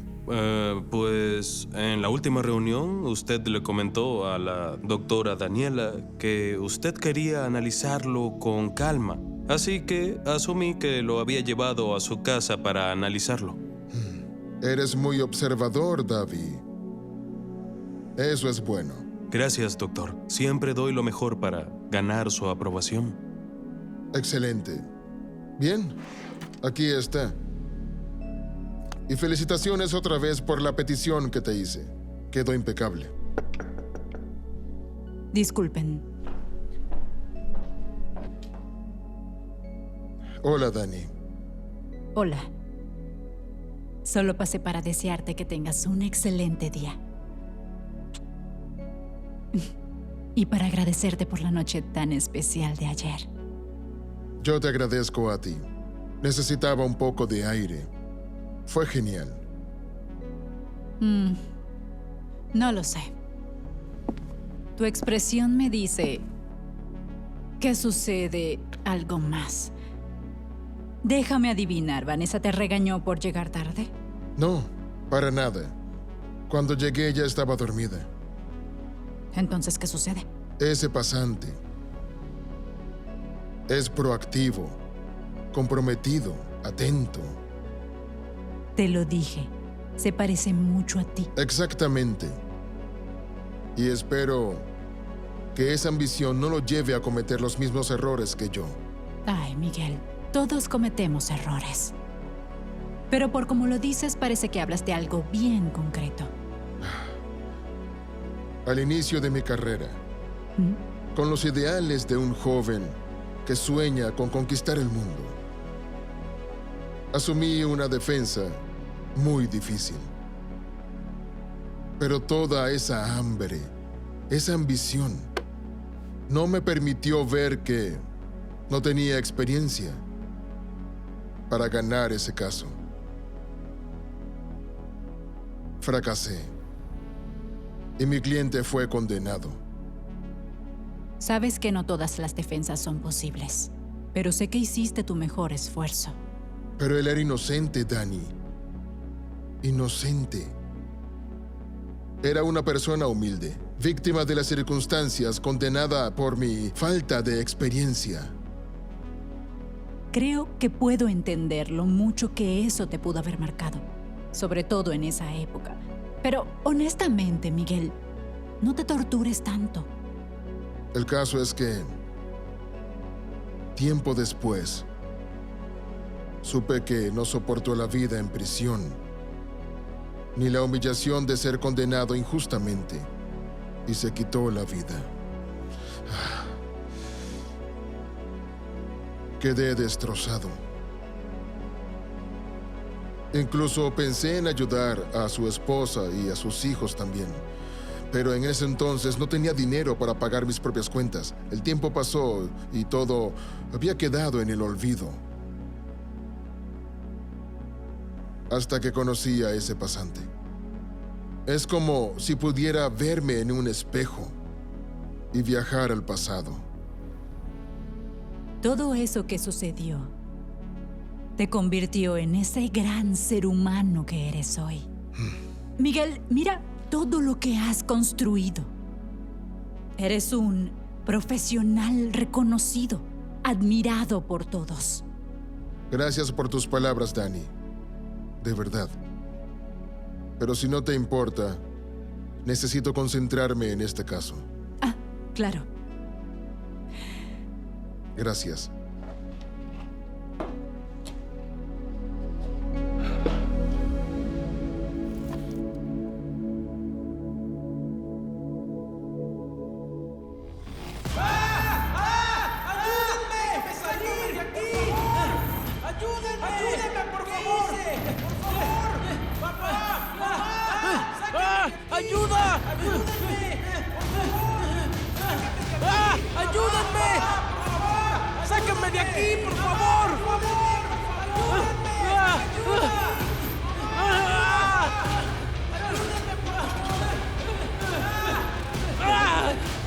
Pues en la última reunión usted le comentó a la doctora Daniela que usted quería analizarlo con calma. Así que asumí que lo había llevado a su casa para analizarlo. Eres muy observador, David. Eso es bueno. Gracias, doctor. Siempre doy lo mejor para ganar su aprobación. Excelente. Bien, aquí está. Y felicitaciones otra vez por la petición que te hice. Quedó impecable. Disculpen. Hola, Dani. Hola. Solo pasé para desearte que tengas un excelente día. Y para agradecerte por la noche tan especial de ayer. Yo te agradezco a ti. Necesitaba un poco de aire. Fue genial. No lo sé. Tu expresión me dice que sucede algo más. Déjame adivinar, ¿Vanessa te regañó por llegar tarde? No, para nada. Cuando llegué ya estaba dormida. Entonces, ¿qué sucede? Ese pasante es proactivo, comprometido, atento. Te lo dije. Se parece mucho a ti. Exactamente. Y espero que esa ambición no lo lleve a cometer los mismos errores que yo. Ay, Miguel, todos cometemos errores. Pero por como lo dices, parece que hablas de algo bien concreto. Al inicio de mi carrera, con los ideales de un joven que sueña con conquistar el mundo, asumí una defensa muy difícil. Pero toda esa hambre, esa ambición, no me permitió ver que no tenía experiencia para ganar ese caso. Fracasé. Y mi cliente fue condenado. Sabes que no todas las defensas son posibles, pero sé que hiciste tu mejor esfuerzo. Pero él era inocente, Dani. Inocente. Era una persona humilde, víctima de las circunstancias, condenada por mi falta de experiencia. Creo que puedo entender lo mucho que eso te pudo haber marcado, sobre todo en esa época. Pero honestamente, Miguel, no te tortures tanto. El caso es que, tiempo después, supe que no soportó la vida en prisión, ni la humillación de ser condenado injustamente, y se quitó la vida. Quedé destrozado. Incluso pensé en ayudar a su esposa y a sus hijos también. Pero en ese entonces no tenía dinero para pagar mis propias cuentas. El tiempo pasó y todo había quedado en el olvido. Hasta que conocí a ese pasante. Es como si pudiera verme en un espejo y viajar al pasado. Todo eso que sucedió te convirtió en ese gran ser humano que eres hoy. Miguel, mira, todo lo que has construido. Eres un profesional reconocido, admirado por todos. Gracias por tus palabras, Dani. De verdad. Pero si no te importa, necesito concentrarme en este caso. Ah, claro. Gracias. ¡Ayuda! ¡Ayúdenme! ¡Sáquenme de aquí, por favor!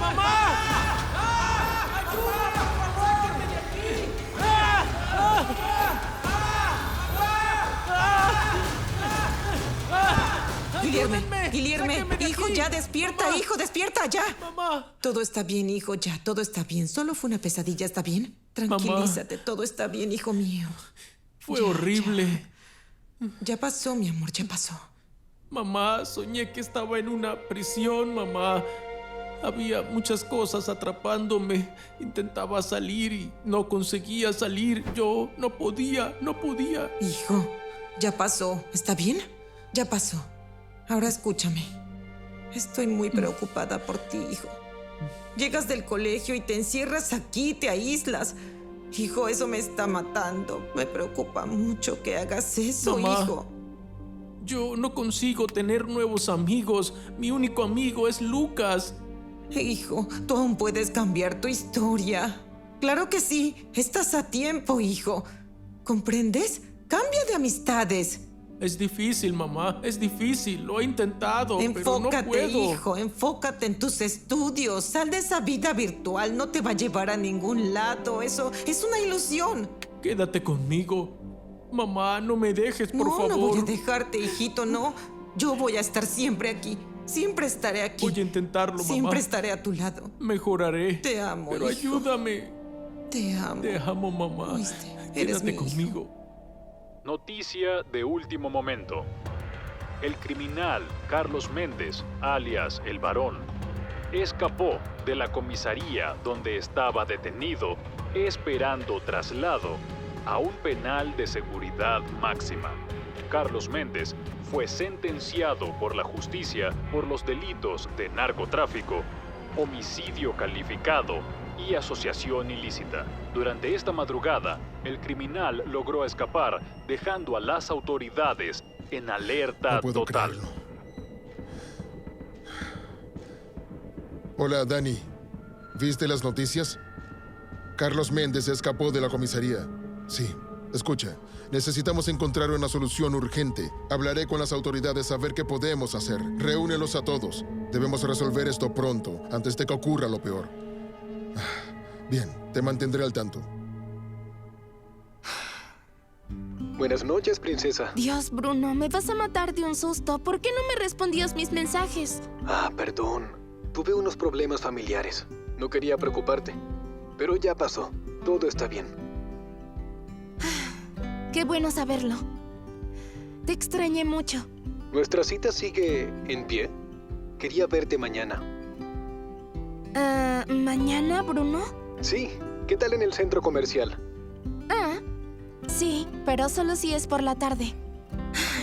¡Mamá! Guillerme, hijo, ya despierta, Mamá. hijo, despierta, ya. Mamá. Todo está bien, hijo, ya, todo está bien. Solo fue una pesadilla, ¿está bien? Tranquilízate, todo está bien, hijo mío. Fue horrible. Ya pasó, mi amor, ya pasó. Mamá, soñé que estaba en una prisión, mamá. Había muchas cosas atrapándome. Intentaba salir y no conseguía salir. Yo no podía. Hijo, ya pasó, ¿está bien? Ya pasó. Ahora escúchame. Estoy muy preocupada por ti, hijo. Llegas del colegio y te encierras aquí, te aíslas. Hijo, eso me está matando. Me preocupa mucho que hagas eso, Mamá, hijo. yo no consigo tener nuevos amigos. Mi único amigo es Lucas. Hijo, tú aún puedes cambiar tu historia. Claro que sí. Estás a tiempo, hijo. ¿Comprendes? Cambia de amistades. Es difícil, mamá. Es difícil. Lo he intentado, pero no Enfócate, puedo. hijo. Enfócate en tus estudios. Sal de esa vida virtual. No te va a llevar a ningún lado. Eso es una ilusión. Quédate conmigo. Mamá, no me dejes, por favor. No voy a dejarte, hijito, no. Yo voy a estar siempre aquí. Siempre estaré aquí. Voy a intentarlo, mamá. Siempre estaré a tu lado. Mejoraré. Te amo, Pero hijo. ayúdame. Te amo. Te amo, mamá. Eres mi Quédate hijo. conmigo. Noticia de último momento. El criminal Carlos Méndez, alias El Barón, escapó de la comisaría donde estaba detenido, esperando traslado a un penal de seguridad máxima. Carlos Méndez fue sentenciado por la justicia por los delitos de narcotráfico, homicidio calificado y asociación ilícita. Durante esta madrugada, el criminal logró escapar, dejando a las autoridades en alerta No puedo total. creerlo. Hola, Dani. ¿Viste las noticias? Carlos Méndez escapó de la comisaría. Sí, escucha. Necesitamos encontrar una solución urgente. Hablaré con las autoridades a ver qué podemos hacer. Reúnelos a todos. Debemos resolver esto pronto, antes de que ocurra lo peor. Bien, te mantendré al tanto. Buenas noches, princesa. Dios, Bruno, me vas a matar de un susto. ¿Por qué no me respondías mis mensajes? Ah, perdón. Tuve unos problemas familiares. No quería preocuparte. Pero ya pasó. Todo está bien. Qué bueno saberlo. Te extrañé mucho. ¿Nuestra cita sigue en pie? Quería verte mañana. ¿Mañana, Bruno? Sí. ¿Qué tal en el centro comercial? Sí, pero solo si es por la tarde.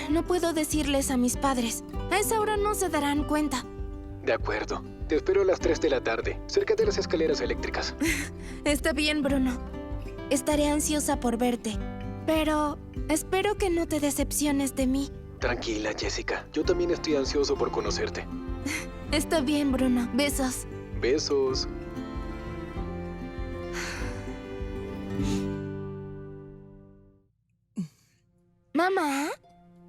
No puedo decirles a mis padres. A esa hora no se darán cuenta. De acuerdo. Te espero a las 3 de la tarde, cerca de las escaleras eléctricas. Está bien, Bruno. Estaré ansiosa por verte. Pero espero que no te decepciones de mí. Tranquila, Jessica. Yo también estoy ansioso por conocerte. Está bien, Bruno. Besos. Besos. Mamá.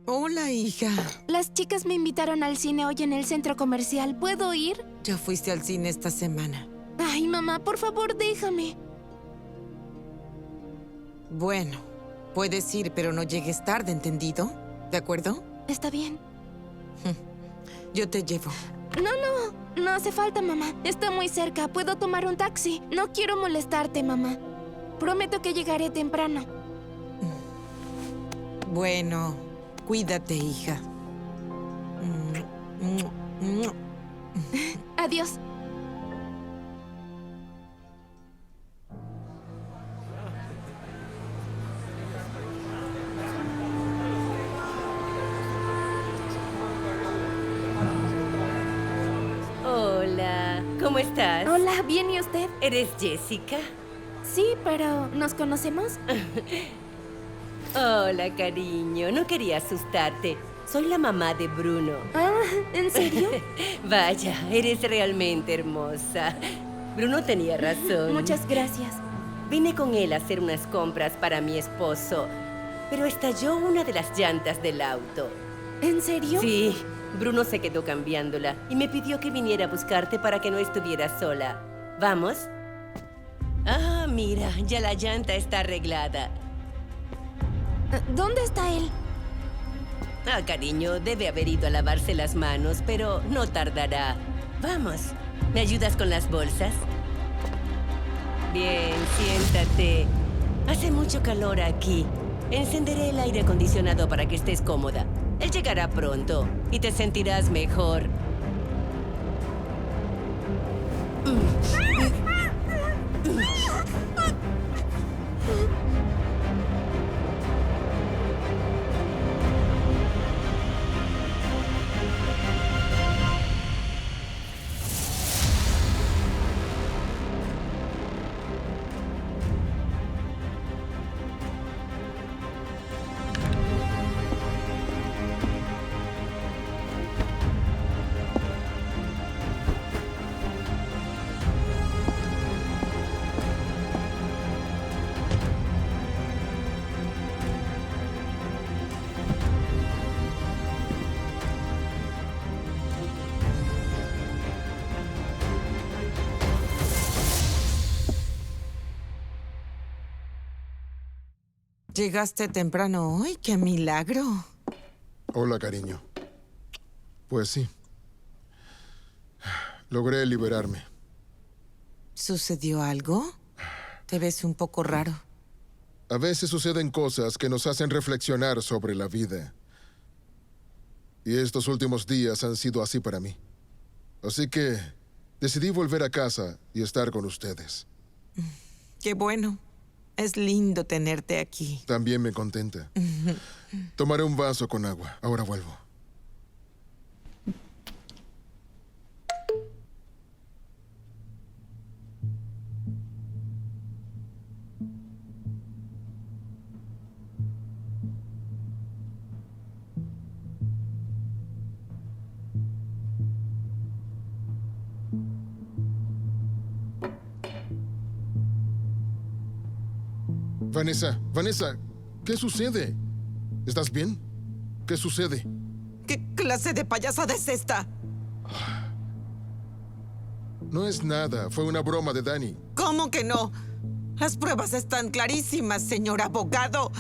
Hola, hija. Las chicas me invitaron al cine hoy en el centro comercial. ¿Puedo ir? Ya fuiste al cine esta semana. Ay, mamá, por favor, déjame. Bueno, puedes ir, pero no llegues tarde, ¿entendido? ¿De acuerdo? Está bien. Yo te llevo. No hace falta, mamá. Está muy cerca. Puedo tomar un taxi. No quiero molestarte, mamá. Prometo que llegaré temprano. Bueno, cuídate, hija. Adiós. Hola, ¿cómo estás? Hola, ¿bien y usted? ¿Eres Jessica? Sí, pero ¿nos conocemos? Hola, cariño. No quería asustarte. Soy la mamá de Bruno. Ah, ¿en serio? Vaya, eres realmente hermosa. Bruno tenía razón. Muchas gracias. Vine con él a hacer unas compras para mi esposo, pero estalló una de las llantas del auto. ¿En serio? Sí, Bruno se quedó cambiándola y me pidió que viniera a buscarte para que no estuvieras sola. ¿Vamos? Ah, mira, ya la llanta está arreglada. ¿Dónde está él? Ah, cariño, debe haber ido a lavarse las manos, pero no tardará. Vamos, ¿me ayudas con las bolsas? Bien, siéntate. Hace mucho calor aquí. Encenderé el aire acondicionado para que estés cómoda. Él llegará pronto y te sentirás mejor. Llegaste temprano hoy, qué milagro. Hola, cariño. Pues sí. Logré liberarme. ¿Sucedió algo? Te ves un poco raro. A veces suceden cosas que nos hacen reflexionar sobre la vida. Y estos últimos días han sido así para mí. Así que decidí volver a casa y estar con ustedes. Qué bueno. Es lindo tenerte aquí. También me contenta. Tomaré un vaso con agua. Ahora vuelvo. Vanessa, ¿qué sucede? ¿Estás bien? ¿Qué sucede? ¿Qué clase de payasada es esta? No es nada, fue una broma de Dani. ¿Cómo que no? Las pruebas están clarísimas, señor abogado.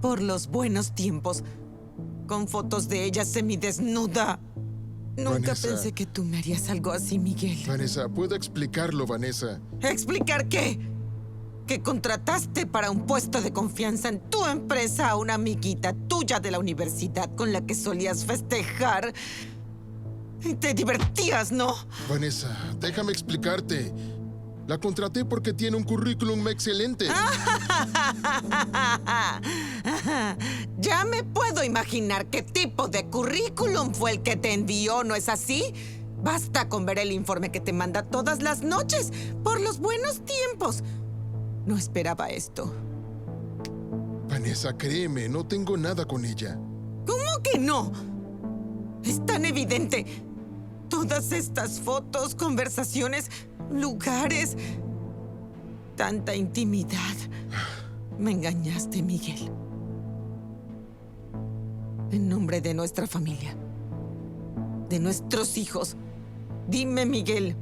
Por los buenos tiempos, con fotos de ella semidesnuda. Nunca Vanessa. pensé que tú me harías algo así, Miguel. Vanessa, ¿puedo explicarlo, Vanessa? ¿Explicar qué? Que contrataste para un puesto de confianza en tu empresa a una amiguita tuya de la universidad con la que solías festejar. Y te divertías, ¿no? Vanessa, déjame explicarte. La contraté porque tiene un currículum excelente. Ya me puedo imaginar qué tipo de currículum fue el que te envió, ¿no es así? Basta con ver el informe que te manda todas las noches por los buenos tiempos. No esperaba esto. Vanessa, créeme, no tengo nada con ella. ¿Cómo que no? Es tan evidente. Todas estas fotos, conversaciones, lugares, tanta intimidad. Me engañaste, Miguel. En nombre de nuestra familia, de nuestros hijos. Dime, Miguel.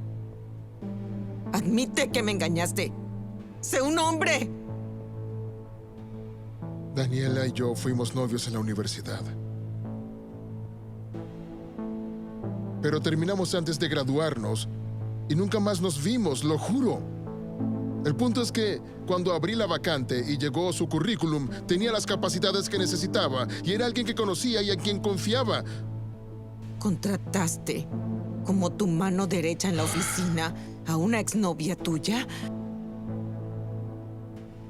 Admite que me engañaste. ¡Sé un hombre! Daniela y yo fuimos novios en la universidad. Pero terminamos antes de graduarnos y nunca más nos vimos, lo juro. El punto es que cuando abrí la vacante y llegó su currículum, tenía las capacidades que necesitaba y era alguien que conocía y a quien confiaba. ¿Contrataste como tu mano derecha en la oficina a una exnovia tuya?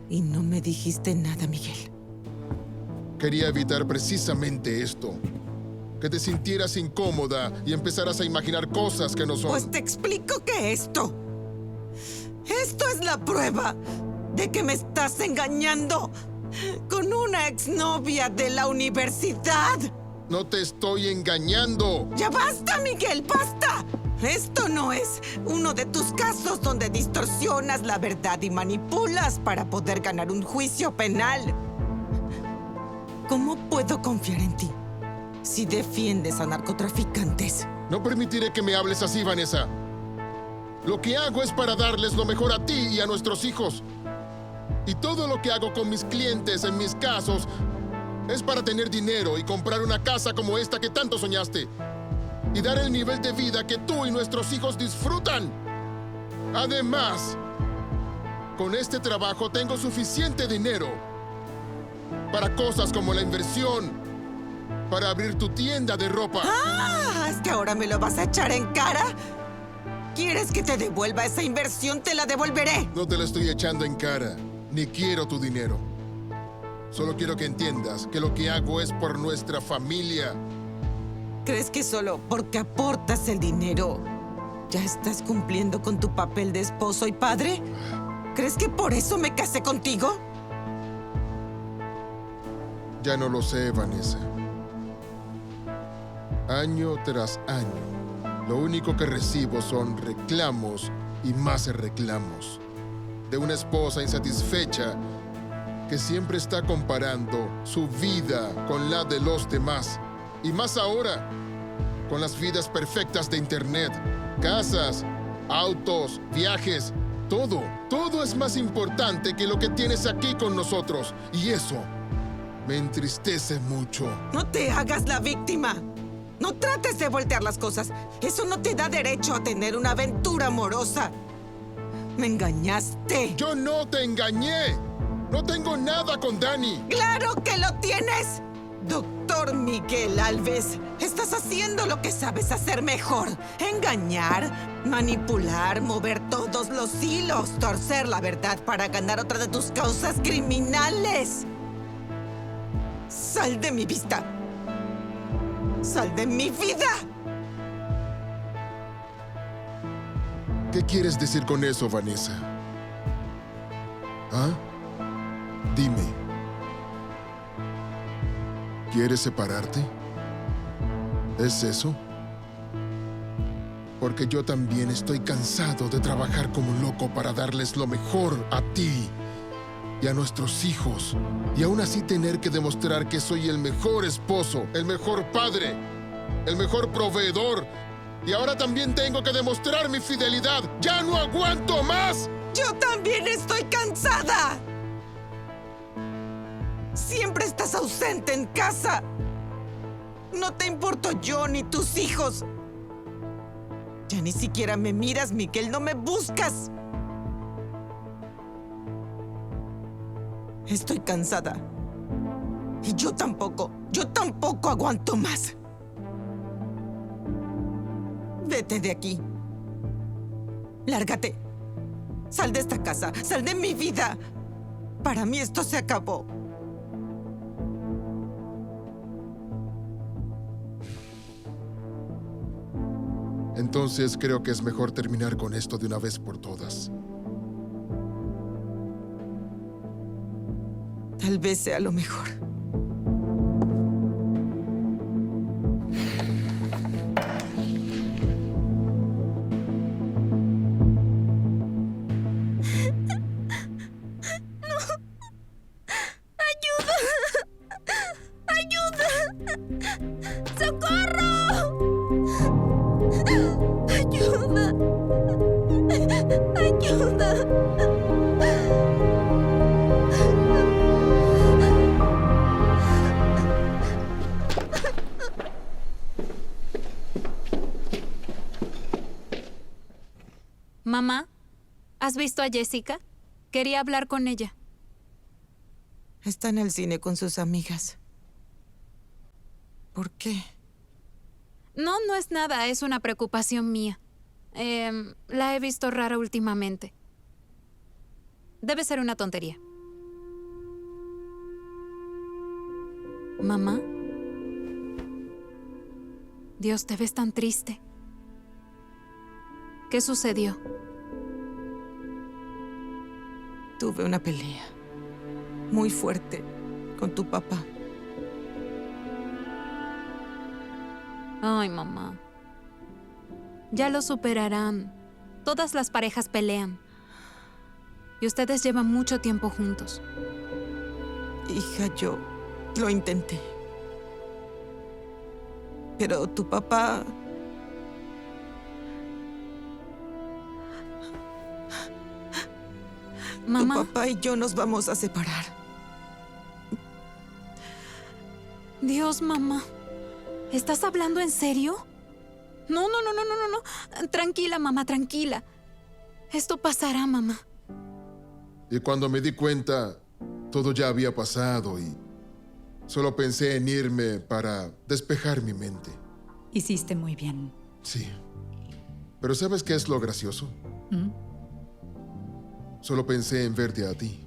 Y no me dijiste nada, Miguel. Quería evitar precisamente esto. Que te sintieras incómoda y empezaras a imaginar cosas que no son. Pues te explico que esto es la prueba de que me estás engañando con una exnovia de la universidad. No te estoy engañando. ¡Ya basta, Miguel! ¡Basta! Esto no es uno de tus casos donde distorsionas la verdad y manipulas para poder ganar un juicio penal. ¿Cómo puedo confiar en ti si defiendes a narcotraficantes? No permitiré que me hables así, Vanessa. Lo que hago es para darles lo mejor a ti y a nuestros hijos. Y todo lo que hago con mis clientes en mis casos es para tener dinero y comprar una casa como esta que tanto soñaste. Y dar el nivel de vida que tú y nuestros hijos disfrutan. Además, con este trabajo tengo suficiente dinero para cosas como la inversión, para abrir tu tienda de ropa. ¡Ah! ¿Es que ahora me lo vas a echar en cara? ¿Quieres que te devuelva esa inversión? ¡Te la devolveré! No te la estoy echando en cara, ni quiero tu dinero. Solo quiero que entiendas que lo que hago es por nuestra familia. ¿Crees que solo porque aportas el dinero ya estás cumpliendo con tu papel de esposo y padre? ¿Crees que por eso me casé contigo? Ya no lo sé, Vanessa. Año tras año, lo único que recibo son reclamos y más reclamos. De una esposa insatisfecha que siempre está comparando su vida con la de los demás. Y más ahora, con las vidas perfectas de Internet. Casas, autos, viajes, todo. Todo es más importante que lo que tienes aquí con nosotros. Y eso me entristece mucho. No te hagas la víctima. No trates de voltear las cosas. Eso no te da derecho a tener una aventura amorosa. Me engañaste. Yo no te engañé. No tengo nada con Dani. ¡Claro que lo tienes! Doctor Miguel Alves, estás haciendo lo que sabes hacer mejor. Engañar, manipular, mover todos los hilos, torcer la verdad para ganar otra de tus causas criminales. Sal de mi vista. Sal de mi vida. ¿Qué quieres decir con eso, Vanessa? ¿Ah? Dime. ¿Quieres separarte? ¿Es eso? Porque yo también estoy cansado de trabajar como loco para darles lo mejor a ti y a nuestros hijos. Y aún así tener que demostrar que soy el mejor esposo, el mejor padre, el mejor proveedor. Y ahora también tengo que demostrar mi fidelidad. ¡Ya no aguanto más! ¡Yo también estoy cansada! Siempre estás ausente en casa. No te importo yo ni tus hijos. Ya ni siquiera me miras, Miguel, no me buscas. Estoy cansada. Y yo tampoco aguanto más. Vete de aquí. Lárgate. Sal de esta casa, sal de mi vida. Para mí esto se acabó. Entonces creo que es mejor terminar con esto de una vez por todas. Tal vez sea lo mejor. ¿Has visto a Jessica? Quería hablar con ella. Está en el cine con sus amigas. ¿Por qué? No, no es nada, es una preocupación mía. La he visto rara últimamente. Debe ser una tontería. Mamá, Dios, te ves tan triste. ¿Qué sucedió? Tuve una pelea muy fuerte con tu papá. Ay, mamá. Ya lo superarán. Todas las parejas pelean. Y ustedes llevan mucho tiempo juntos. Hija, yo lo intenté. Pero tu papá... Mamá. Tu papá y yo nos vamos a separar. Dios, mamá. ¿Estás hablando en serio? No. Tranquila, mamá, tranquila. Esto pasará, mamá. Y cuando me di cuenta, todo ya había pasado y solo pensé en irme para despejar mi mente. Hiciste muy bien. Sí. Pero ¿sabes qué es lo gracioso? Solo pensé en verte a ti.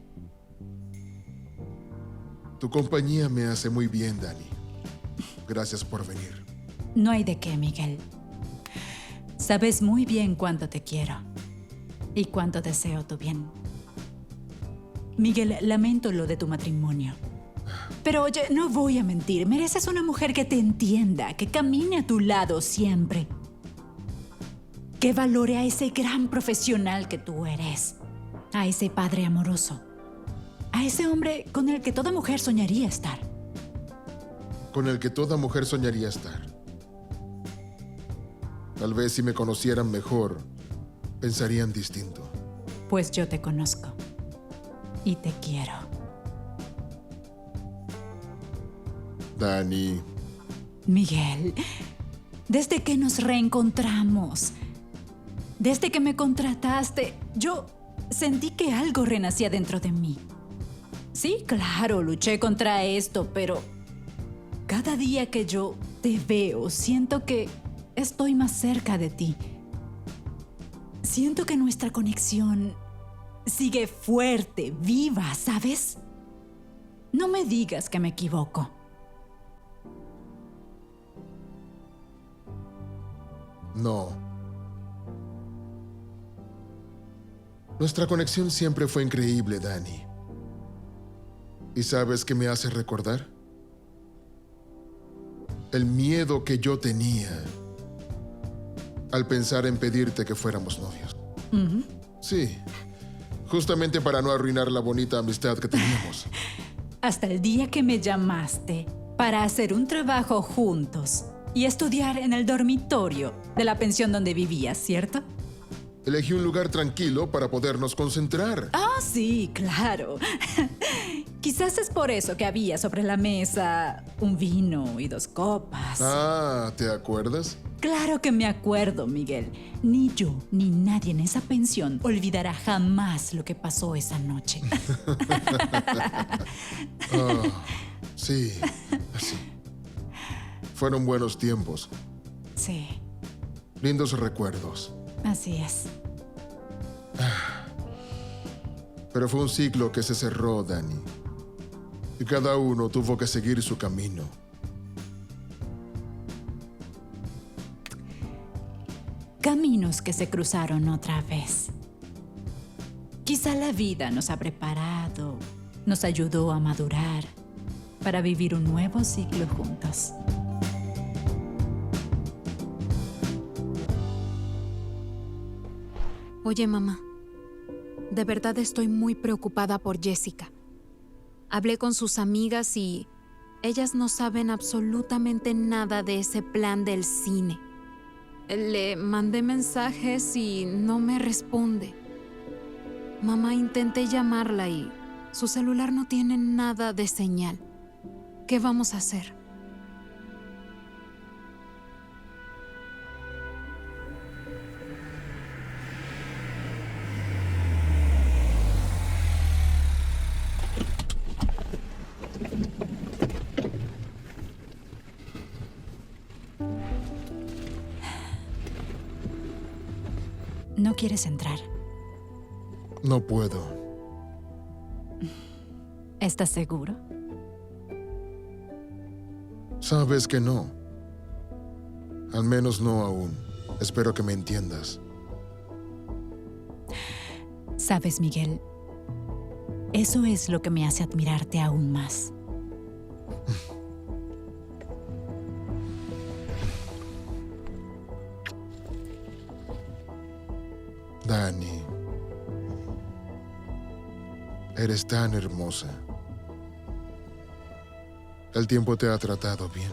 Tu compañía me hace muy bien, Dani. Gracias por venir. No hay de qué, Miguel. Sabes muy bien cuánto te quiero y cuánto deseo tu bien. Miguel, lamento lo de tu matrimonio. Pero oye, no voy a mentir. Mereces una mujer que te entienda, que camine a tu lado siempre. Que valore a ese gran profesional que tú eres. A ese padre amoroso. A ese hombre con el que toda mujer soñaría estar. Con el que toda mujer soñaría estar. Tal vez si me conocieran mejor, pensarían distinto. Pues yo te conozco. Y te quiero. Dani. Miguel, desde que nos reencontramos, desde que me contrataste, yo sentí que algo renacía dentro de mí. Sí, claro, luché contra esto, pero cada día que yo te veo, siento que estoy más cerca de ti. Siento que nuestra conexión sigue fuerte, viva, ¿sabes? No me digas que me equivoco. No. Nuestra conexión siempre fue increíble, Dani. ¿Y sabes qué me hace recordar? El miedo que yo tenía al pensar en pedirte que fuéramos novios. Sí, justamente para no arruinar la bonita amistad que teníamos. Hasta el día que me llamaste para hacer un trabajo juntos y estudiar en el dormitorio de la pensión donde vivías, ¿cierto? Elegí un lugar tranquilo para podernos concentrar. Ah, sí, claro. Quizás es por eso que había sobre la mesa un vino y 2 copas. Ah, ¿te acuerdas? Claro que me acuerdo, Miguel. Ni yo ni nadie en esa pensión olvidará jamás lo que pasó esa noche. Sí, sí. Fueron buenos tiempos. Sí, Lindos recuerdos. así es. Pero fue un ciclo que se cerró, Dani. Y cada uno tuvo que seguir su camino. Caminos que se cruzaron otra vez. Quizá la vida nos ha preparado, nos ayudó a madurar para vivir un nuevo ciclo juntos. Oye, mamá, de verdad estoy muy preocupada por Jessica. Hablé con sus amigas y ellas no saben absolutamente nada de ese plan del cine. Le mandé mensajes y no me responde. Mamá, intenté llamarla y su celular no tiene nada de señal. ¿Qué vamos a hacer? quieres entrar? No puedo. ¿Estás seguro? Sabes que no. Al menos no aún. Espero que me entiendas. Sabes, Miguel, eso es lo que me hace admirarte aún más. Dani, eres tan hermosa. El tiempo te ha tratado bien.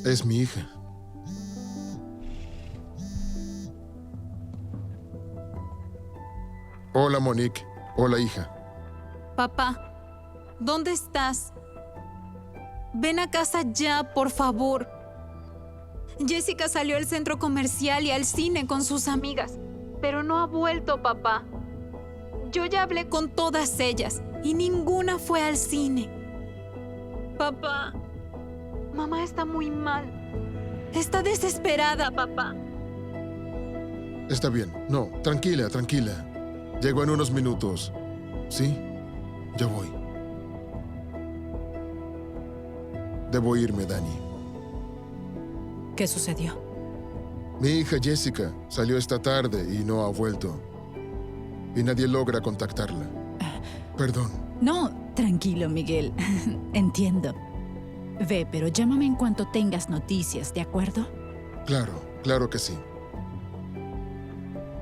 Es mi hija. Hola, Monique. Hola, hija. Papá, ¿dónde estás? Ven a casa ya, por favor. Jessica salió al centro comercial y al cine con sus amigas, pero no ha vuelto, papá. Yo ya hablé con todas ellas y ninguna fue al cine. Papá, mamá está muy mal. Está desesperada, papá. Está bien. No, tranquila, tranquila. Llego en unos minutos. ¿Sí? Ya voy. Debo irme, Dani. ¿Qué sucedió? Mi hija Jessica salió esta tarde y no ha vuelto. Y nadie logra contactarla. Perdón. No, tranquilo, Miguel. Entiendo. Ve, pero llámame en cuanto tengas noticias, ¿de acuerdo? Claro, claro que sí.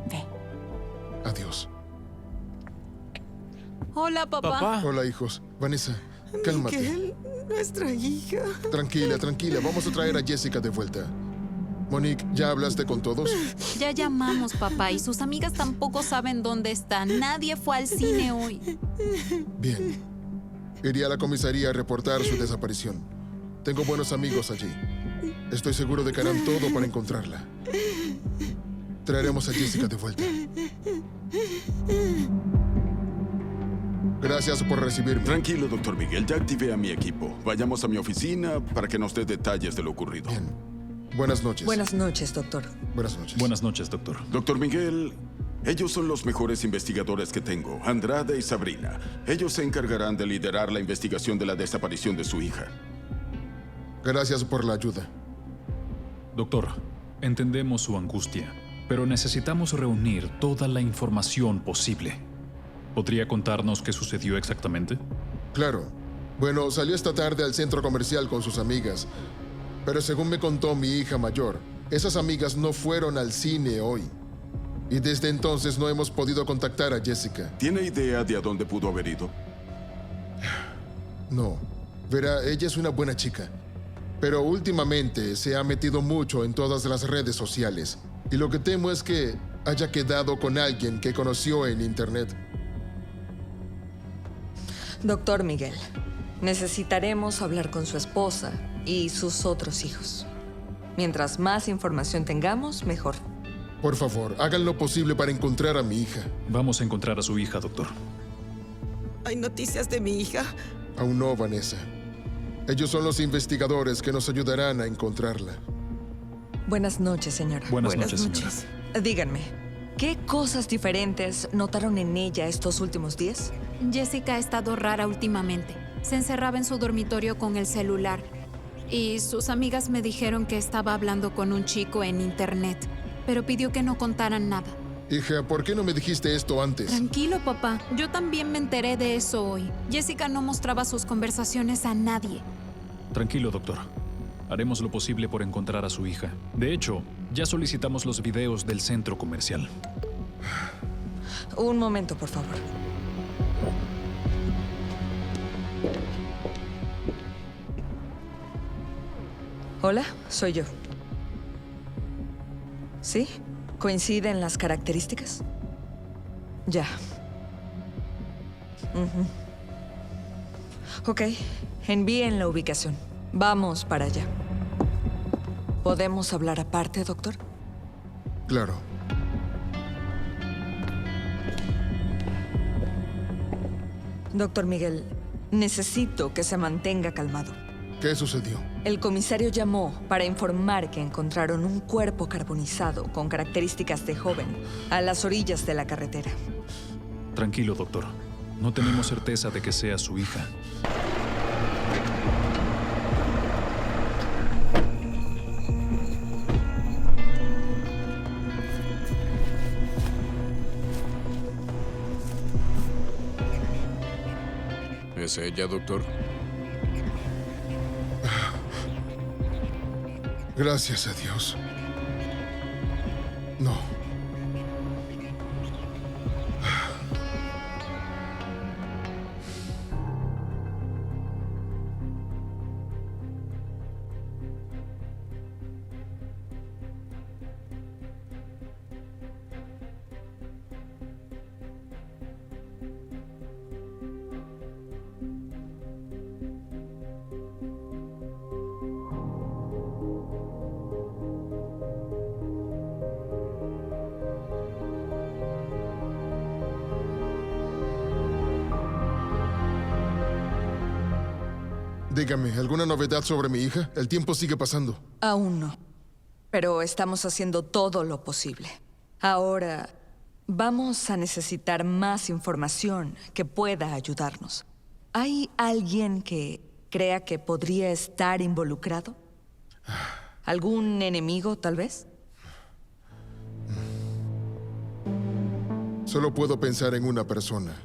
Ve. Adiós. Hola, papá. Hola, hijos. Vanessa, cálmate. Miguel, nuestra hija. Tranquila, tranquila. Vamos a traer a Jessica de vuelta. Monique, ¿ya hablaste con todos? Ya llamamos, papá, y sus amigas tampoco saben dónde está. Nadie fue al cine hoy. Bien. Iré a la comisaría a reportar su desaparición. Tengo buenos amigos allí. Estoy seguro de que harán todo para encontrarla. Traeremos a Jessica de vuelta. Gracias por recibirme. Tranquilo, doctor Miguel. Ya activé a mi equipo. Vayamos a mi oficina para que nos dé detalles de lo ocurrido. Bien. Buenas noches. Buenas noches, doctor. Buenas noches. Buenas noches, doctor. Doctor Miguel, ellos son los mejores investigadores que tengo, Andrade y Sabrina. Ellos se encargarán de liderar la investigación de la desaparición de su hija. Gracias por la ayuda. Doctor, entendemos su angustia, pero necesitamos reunir toda la información posible. ¿Podría contarnos qué sucedió exactamente? Claro. Bueno, salió esta tarde al centro comercial con sus amigas. Pero según me contó mi hija mayor, esas amigas no fueron al cine hoy. Y desde entonces no hemos podido contactar a Jessica. ¿Tiene idea de a dónde pudo haber ido? No. Verá, ella es una buena chica. Pero últimamente se ha metido mucho en todas las redes sociales. Y lo que temo es que haya quedado con alguien que conoció en internet. Doctor Miguel, necesitaremos hablar con su esposa y sus otros hijos. Mientras más información tengamos, mejor. Por favor, hagan lo posible para encontrar a mi hija. Vamos a encontrar a su hija, doctor. ¿Hay noticias de mi hija? Aún no, Vanessa. Ellos son los investigadores que nos ayudarán a encontrarla. Buenas noches, señora. Buenas noches, señora. Díganme, ¿qué cosas diferentes notaron en ella estos últimos días? Jessica ha estado rara últimamente. Se encerraba en su dormitorio con el celular. Y sus amigas me dijeron que estaba hablando con un chico en internet, pero pidió que no contaran nada. Hija, ¿por qué no me dijiste esto antes? Tranquilo, papá. Yo también me enteré de eso hoy. Jessica no mostraba sus conversaciones a nadie. Tranquilo, doctor. Haremos lo posible por encontrar a su hija. De hecho, ya solicitamos los videos del centro comercial. Un momento, por favor. Hola, soy yo. ¿Sí? ¿Coinciden las características? Ya. Ok, envíen la ubicación. Vamos para allá. ¿Podemos hablar aparte, doctor? Claro. Doctor Miguel, necesito que se mantenga calmado. ¿Qué sucedió? El comisario llamó para informar que encontraron un cuerpo carbonizado con características de joven a las orillas de la carretera. Tranquilo, doctor. No tenemos certeza de que sea su hija. ¿Es ella, doctor? Gracias a Dios. No. Dígame, ¿alguna novedad sobre mi hija? El tiempo sigue pasando. Aún no, pero estamos haciendo todo lo posible. Ahora, vamos a necesitar más información que pueda ayudarnos. ¿Hay alguien que crea que podría estar involucrado? ¿Algún enemigo, tal vez? Solo puedo pensar en una persona.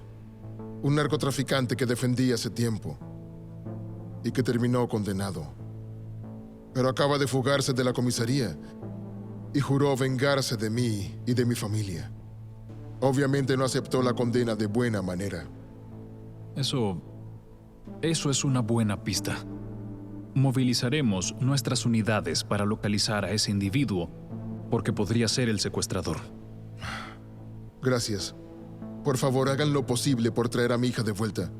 Un narcotraficante que defendí hace tiempo y que terminó condenado. Pero acaba de fugarse de la comisaría y juró vengarse de mí y de mi familia. Obviamente no aceptó la condena de buena manera. Eso es una buena pista. Movilizaremos nuestras unidades para localizar a ese individuo, porque podría ser el secuestrador. Gracias. Por favor, hagan lo posible por traer a mi hija de vuelta.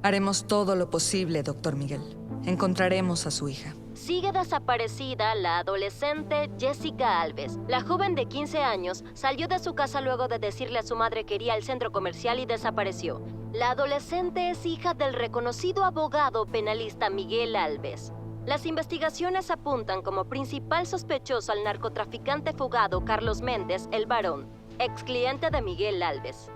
Haremos todo lo posible, Dr. Miguel. Encontraremos a su hija. Sigue desaparecida la adolescente Jessica Alves. La joven de 15 años salió de su casa luego de decirle a su madre que iría al centro comercial y desapareció. La adolescente es hija del reconocido abogado penalista Miguel Alves. Las investigaciones apuntan como principal sospechoso al narcotraficante fugado Carlos Méndez, el Barón, ex cliente de Miguel Alves.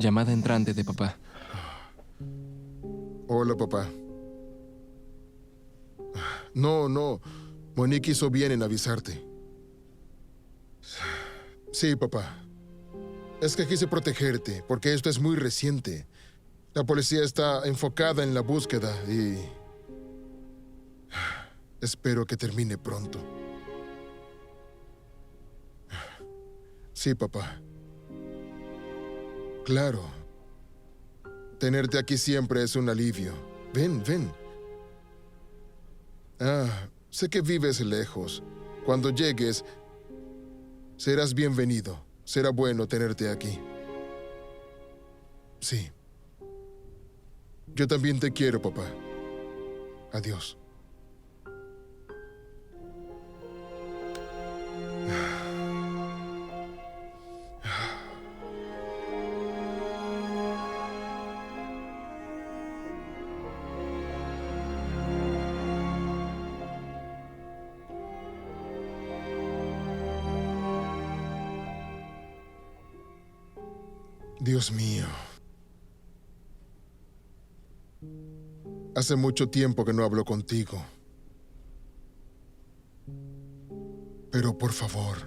Llamada entrante de papá. Hola, papá. No. Monique hizo bien en avisarte. Sí, papá. Es que quise protegerte, porque esto es muy reciente. La policía está enfocada en la búsqueda y... espero que termine pronto. Sí, papá. Claro. Tenerte aquí siempre es un alivio. Ven. Sé que vives lejos. Cuando llegues, serás bienvenido. Será bueno tenerte aquí. Sí. Yo también te quiero, papá. Adiós. Dios mío. Hace mucho tiempo que no hablo contigo. Pero por favor,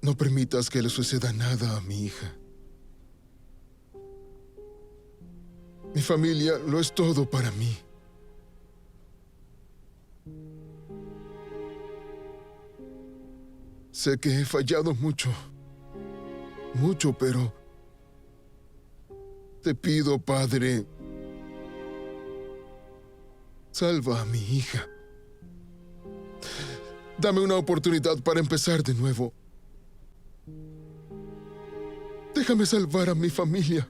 no permitas que le suceda nada a mi hija. Mi familia lo es todo para mí. Sé que he fallado mucho, pero te pido, Padre, salva a mi hija. Dame una oportunidad para empezar de nuevo. Déjame salvar a mi familia.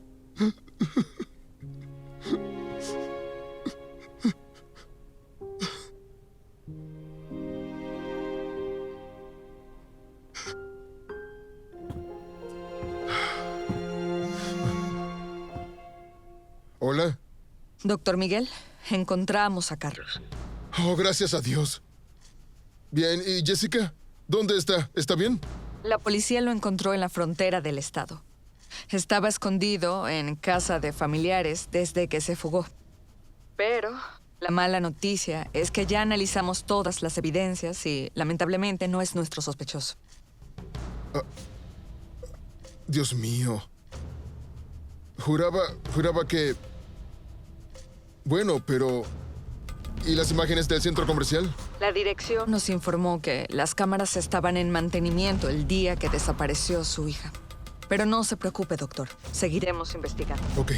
Hola. Doctor Miguel, encontramos a Carlos. Oh, gracias a Dios. Bien, ¿y Jessica? ¿Dónde está? ¿Está bien? La policía lo encontró en la frontera del estado. Estaba escondido en casa de familiares desde que se fugó. Pero la mala noticia es que ya analizamos todas las evidencias y, lamentablemente, no es nuestro sospechoso. Dios mío. Juraba que... Bueno, pero... ¿Y las imágenes del centro comercial? La dirección nos informó que las cámaras estaban en mantenimiento el día que desapareció su hija. Pero no se preocupe, doctor. Seguiremos investigando. Ok.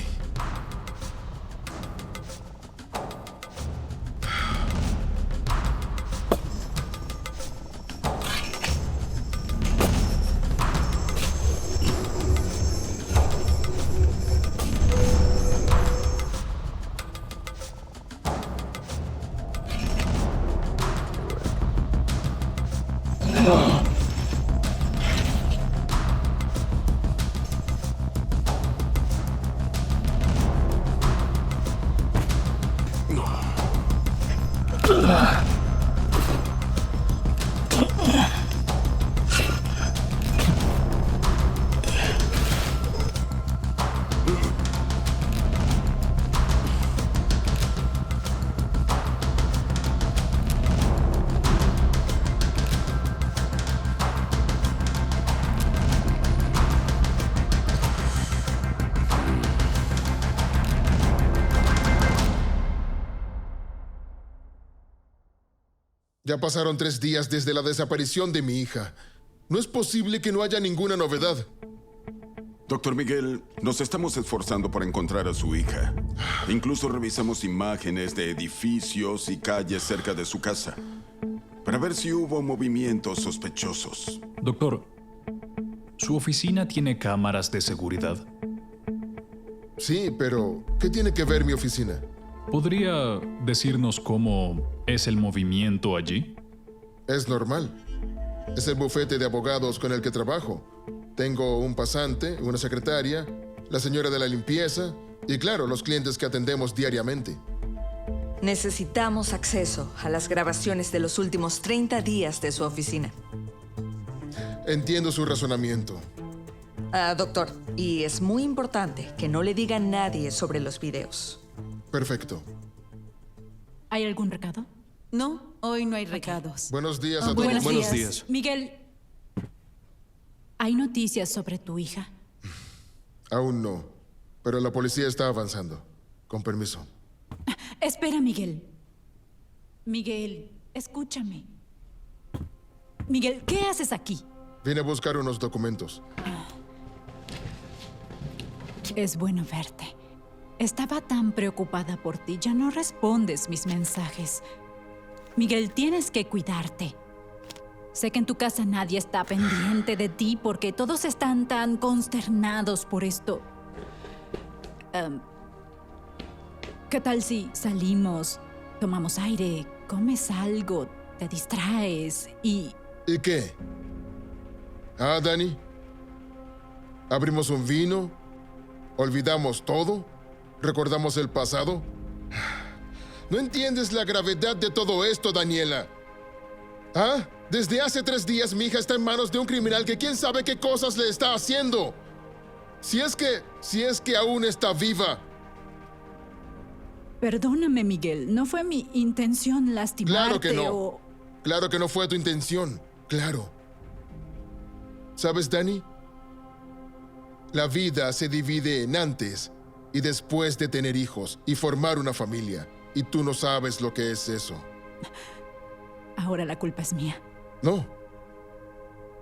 Ya pasaron 3 días desde la desaparición de mi hija. No es posible que no haya ninguna novedad. Doctor Miguel, nos estamos esforzando por encontrar a su hija. Incluso revisamos imágenes de edificios y calles cerca de su casa para ver si hubo movimientos sospechosos. Doctor, ¿su oficina tiene cámaras de seguridad? Sí, pero ¿qué tiene que ver mi oficina? ¿Podría decirnos cómo es el movimiento allí? Es normal. Es el bufete de abogados con el que trabajo. Tengo un pasante, una secretaria, la señora de la limpieza y, claro, los clientes que atendemos diariamente. Necesitamos acceso a las grabaciones de los últimos 30 días de su oficina. Entiendo su razonamiento. Doctor, y es muy importante que no le diga a nadie sobre los videos. Perfecto. ¿Hay algún recado? No, hoy no hay recados. Buenos días a todos. Buenos días. Miguel, ¿hay noticias sobre tu hija? Aún no, pero la policía está avanzando. Con permiso. Espera, Miguel. Miguel, escúchame. Miguel, ¿qué haces aquí? Vine a buscar unos documentos. Es bueno verte. Estaba tan preocupada por ti. Ya no respondes mis mensajes. Miguel, tienes que cuidarte. Sé que en tu casa nadie está pendiente de ti porque todos están tan consternados por esto. ¿Qué tal si salimos, tomamos aire, comes algo, te distraes y... ¿Y qué? ¿Ah, Dani? ¿Abrimos un vino? ¿Olvidamos todo? ¿Recordamos el pasado? ¿No entiendes la gravedad de todo esto, Daniela? ¿Ah? Desde hace 3 días mi hija está en manos de un criminal que quién sabe qué cosas le está haciendo. Si es que aún está viva. Perdóname, Miguel. No fue mi intención lastimarte. Claro que no. Claro que no fue tu intención. Claro. ¿Sabes, Dani? La vida se divide en antes y después de tener hijos y formar una familia. Y tú no sabes lo que es eso. Ahora la culpa es mía. No.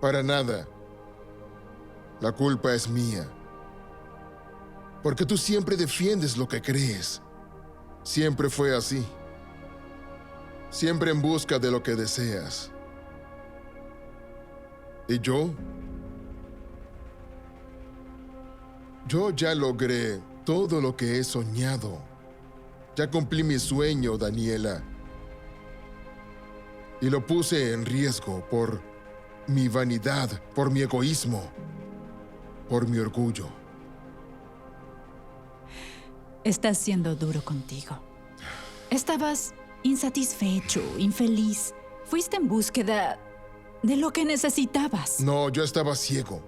Para nada. La culpa es mía. Porque tú siempre defiendes lo que crees. Siempre fue así. Siempre en busca de lo que deseas. ¿Y yo? Yo ya logré todo lo que he soñado. Ya cumplí mi sueño, Daniela. Y lo puse en riesgo por mi vanidad, por mi egoísmo, por mi orgullo. estás siendo duro contigo. Estabas insatisfecho, infeliz. Fuiste en búsqueda de lo que necesitabas. No, yo estaba ciego.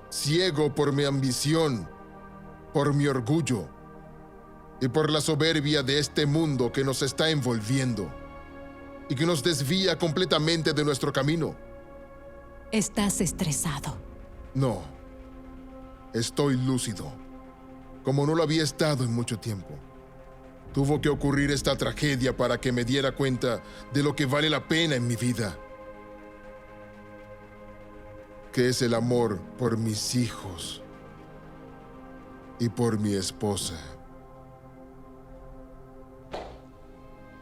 Ciego por mi ambición, por mi orgullo y por la soberbia de este mundo que nos está envolviendo y que nos desvía completamente de nuestro camino. Estás estresado. No, estoy lúcido, como no lo había estado en mucho tiempo. Tuvo que ocurrir esta tragedia para que me diera cuenta de lo que vale la pena en mi vida, que es el amor por mis hijos y por mi esposa.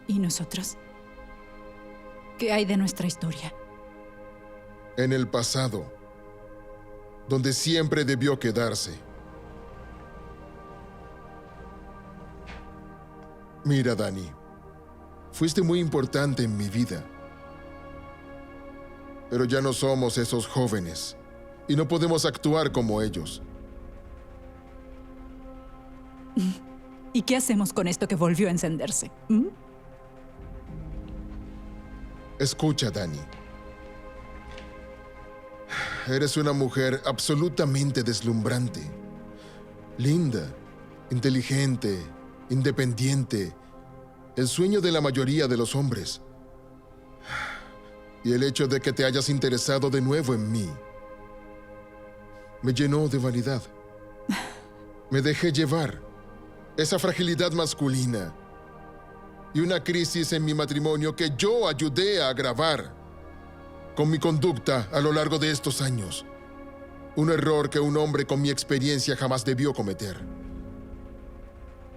¿Y nosotros? ¿Qué hay de nuestra historia? En el pasado, donde siempre debió quedarse. Mira, Dani, fuiste muy importante en mi vida. Pero ya no somos esos jóvenes y no podemos actuar como ellos. ¿Y qué hacemos con esto que volvió a encenderse? Escucha, Dani. Eres una mujer absolutamente deslumbrante. Linda, inteligente, independiente. El sueño de la mayoría de los hombres. Y el hecho de que te hayas interesado de nuevo en mí me llenó de vanidad. Me dejé llevar. Esa fragilidad masculina y una crisis en mi matrimonio que yo ayudé a agravar con mi conducta a lo largo de estos años. Un error que un hombre con mi experiencia jamás debió cometer.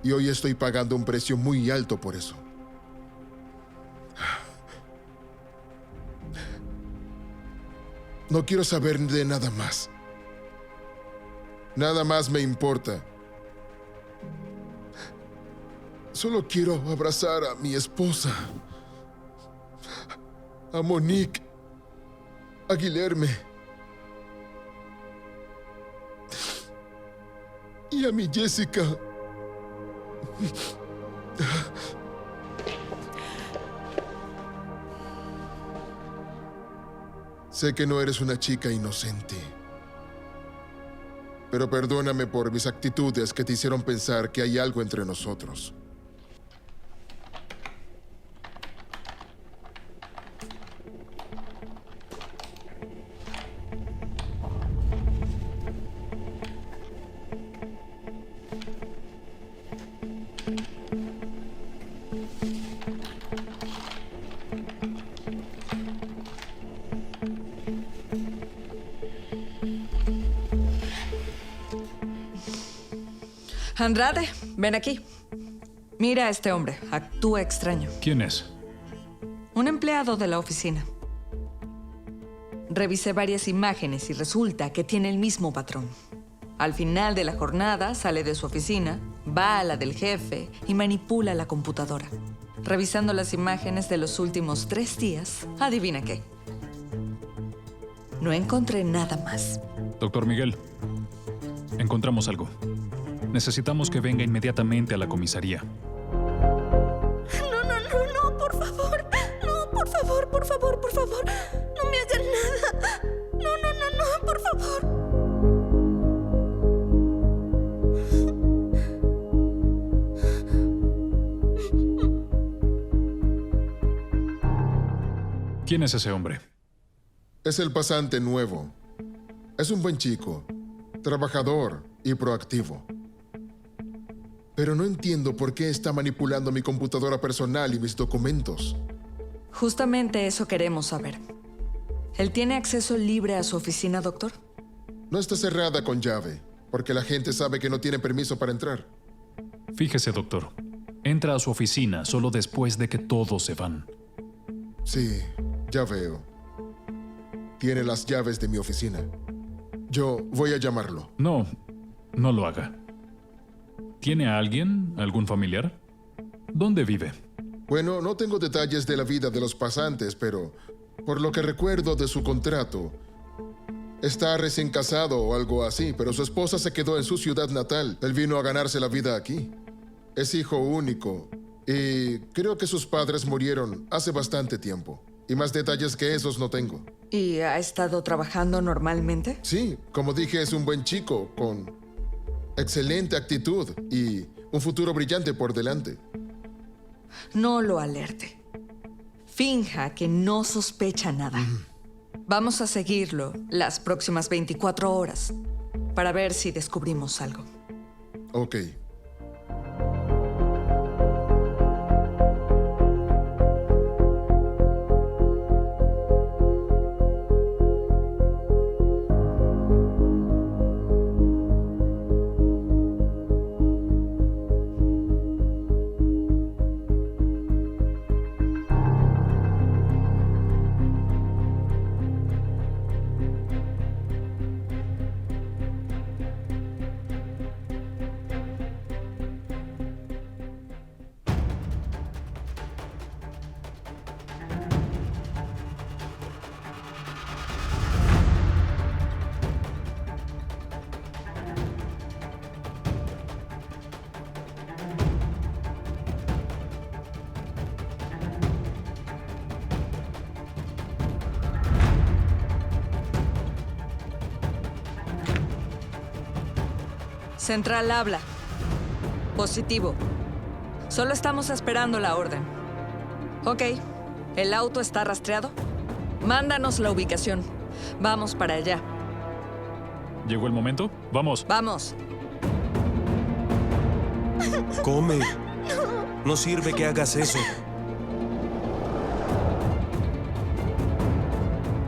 Y hoy estoy pagando un precio muy alto por eso. No quiero saber de nada más. Nada más me importa. Solo quiero abrazar a mi esposa, a Monique, a Guilherme y a mi Jessica. Sé que no eres una chica inocente, pero perdóname por mis actitudes que te hicieron pensar que hay algo entre nosotros. Andrade, ven aquí. Mira a este hombre. Actúa extraño. ¿Quién es? Un empleado de la oficina. Revisé varias imágenes y resulta que tiene el mismo patrón. Al final de la jornada sale de su oficina, va a la del jefe y manipula la computadora. Revisando las imágenes de los últimos 3 días, adivina qué. No encontré nada más. Doctor Miguel, encontramos algo. Necesitamos que venga inmediatamente a la comisaría. No, por favor. No, por favor. No me hagan nada. No, por favor. ¿Quién es ese hombre? Es el pasante nuevo. Es un buen chico, trabajador y proactivo. Pero no entiendo por qué está manipulando mi computadora personal y mis documentos. Justamente eso queremos saber. ¿Él tiene acceso libre a su oficina, doctor? No está cerrada con llave, porque la gente sabe que no tiene permiso para entrar. Fíjese, doctor. Entra a su oficina solo después de que todos se van. Sí, ya veo. Tiene las llaves de mi oficina. Yo voy a llamarlo. No lo haga. ¿Tiene a alguien? ¿Algún familiar? ¿Dónde vive? Bueno, no tengo detalles de la vida de los pasantes, pero por lo que recuerdo de su contrato, Está recién casado o algo así, pero su esposa se quedó en su ciudad natal. Él vino a ganarse la vida aquí. Es hijo único y creo que sus padres murieron hace bastante tiempo. Y más detalles que esos no tengo. ¿Y ha estado trabajando normalmente? Sí, como dije, es un buen chico con excelente actitud y un futuro brillante por delante. No lo alerte. Finja que no sospecha nada. Vamos a seguirlo las próximas 24 horas para ver si descubrimos algo. Ok. Central habla. Positivo. Solo estamos esperando la orden. Ok. ¿El auto está rastreado? Mándanos la ubicación. Vamos para allá. ¿Llegó el momento? Vamos. Vamos. Come. No sirve que hagas eso.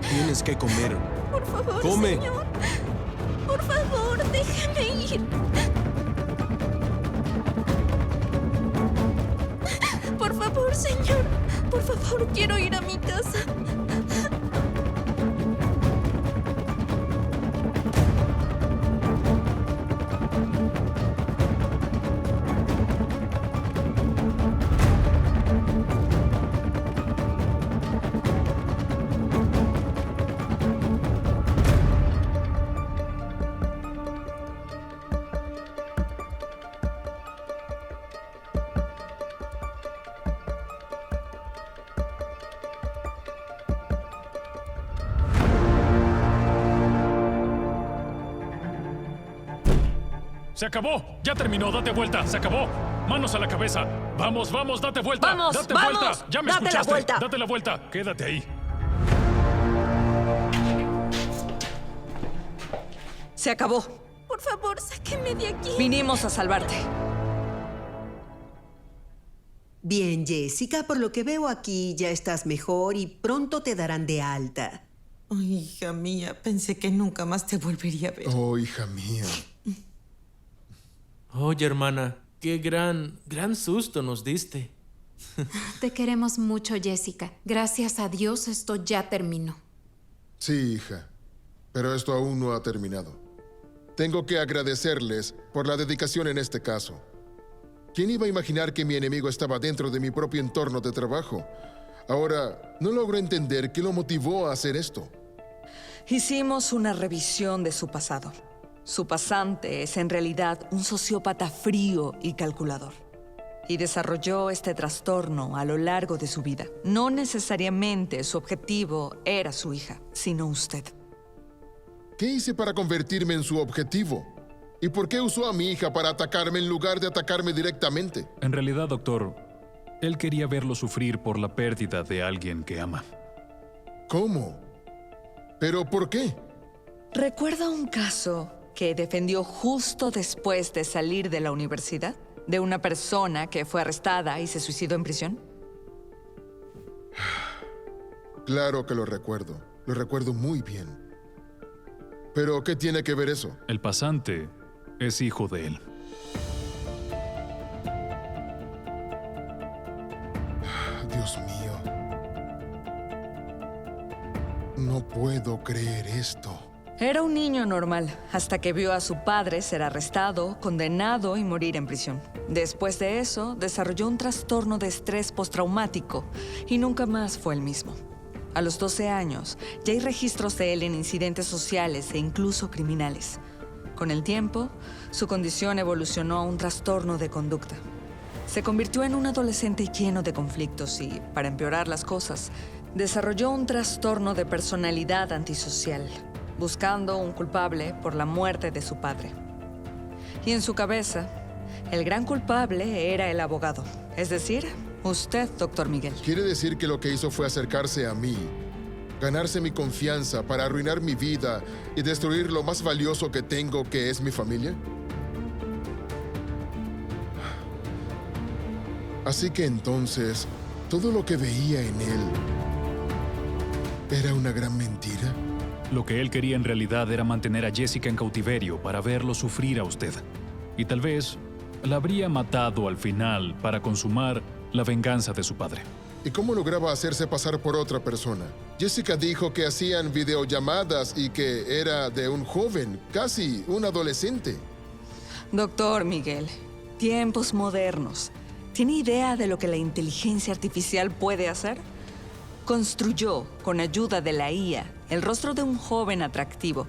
Tienes que comer. Por favor, Come. señor. Por favor, déjeme ir. Por favor, señor. Por favor, quiero ir a mi casa. ¡Se acabó! ¡Ya terminó! ¡Date vuelta! ¡Se acabó! ¡Manos a la cabeza! ¡Vamos, vamos! ¡Date vuelta! ¡Vamos, ¡Date vamos! vuelta! ¡Ya me ¡Date la escuchaste! vuelta! ¡Date la vuelta! ¡Quédate ahí! Se acabó. Por favor, sáquenme de aquí. Vinimos a salvarte. Bien, Jessica, por lo que veo aquí ya estás mejor y pronto te darán de alta. Ay, hija mía, pensé que nunca más te volvería a ver. Oh, hija mía. Oye, hermana, qué gran susto nos diste. Te queremos mucho, Jessica. Gracias a Dios esto ya terminó. Sí, hija. Pero esto aún no ha terminado. Tengo que agradecerles por la dedicación en este caso. ¿Quién iba a imaginar que mi enemigo estaba dentro de mi propio entorno de trabajo? Ahora, no logro entender qué lo motivó a hacer esto. Hicimos una revisión de su pasado. Su pasante es en realidad un sociópata frío y calculador. Y desarrolló este trastorno a lo largo de su vida. No necesariamente su objetivo era su hija, sino usted. ¿Qué hice para convertirme en su objetivo? ¿Y por qué usó a mi hija para atacarme en lugar de atacarme directamente? En realidad, doctor, él quería verlo sufrir por la pérdida de alguien que ama. ¿Cómo? ¿Pero por qué? ¿Recuerda un caso que defendió justo después de salir de la universidad? ¿De una persona que fue arrestada y se suicidó en prisión? Claro que lo recuerdo muy bien. ¿Pero qué tiene que ver eso? El pasante es hijo de él. Dios mío. No puedo creer esto. Era un niño normal, hasta que vio a su padre ser arrestado, condenado y morir en prisión. Después de eso, desarrolló un trastorno de estrés postraumático y nunca más fue el mismo. A los 12 años, ya hay registros de él en incidentes sociales e incluso criminales. Con el tiempo, su condición evolucionó a un trastorno de conducta. Se convirtió en un adolescente lleno de conflictos y, para empeorar las cosas, desarrolló un trastorno de personalidad antisocial, buscando un culpable por la muerte de su padre. Y en su cabeza, el gran culpable era el abogado, es decir, usted, Dr. Miguel. ¿Quiere decir que lo que hizo fue acercarse a mí, ganarse mi confianza para arruinar mi vida y destruir lo más valioso que tengo, que es mi familia? Así que entonces, todo lo que veía en él era una gran mentira. Lo que él quería en realidad era mantener a Jessica en cautiverio para verlo sufrir a usted. Y tal vez la habría matado al final para consumar la venganza de su padre. ¿Y cómo lograba hacerse pasar por otra persona? Jessica dijo que hacían videollamadas y que era de un joven, casi un adolescente. Doctor Miguel, tiempos modernos. ¿Tiene idea de lo que la inteligencia artificial puede hacer? Construyó, con ayuda de la IA, el rostro de un joven atractivo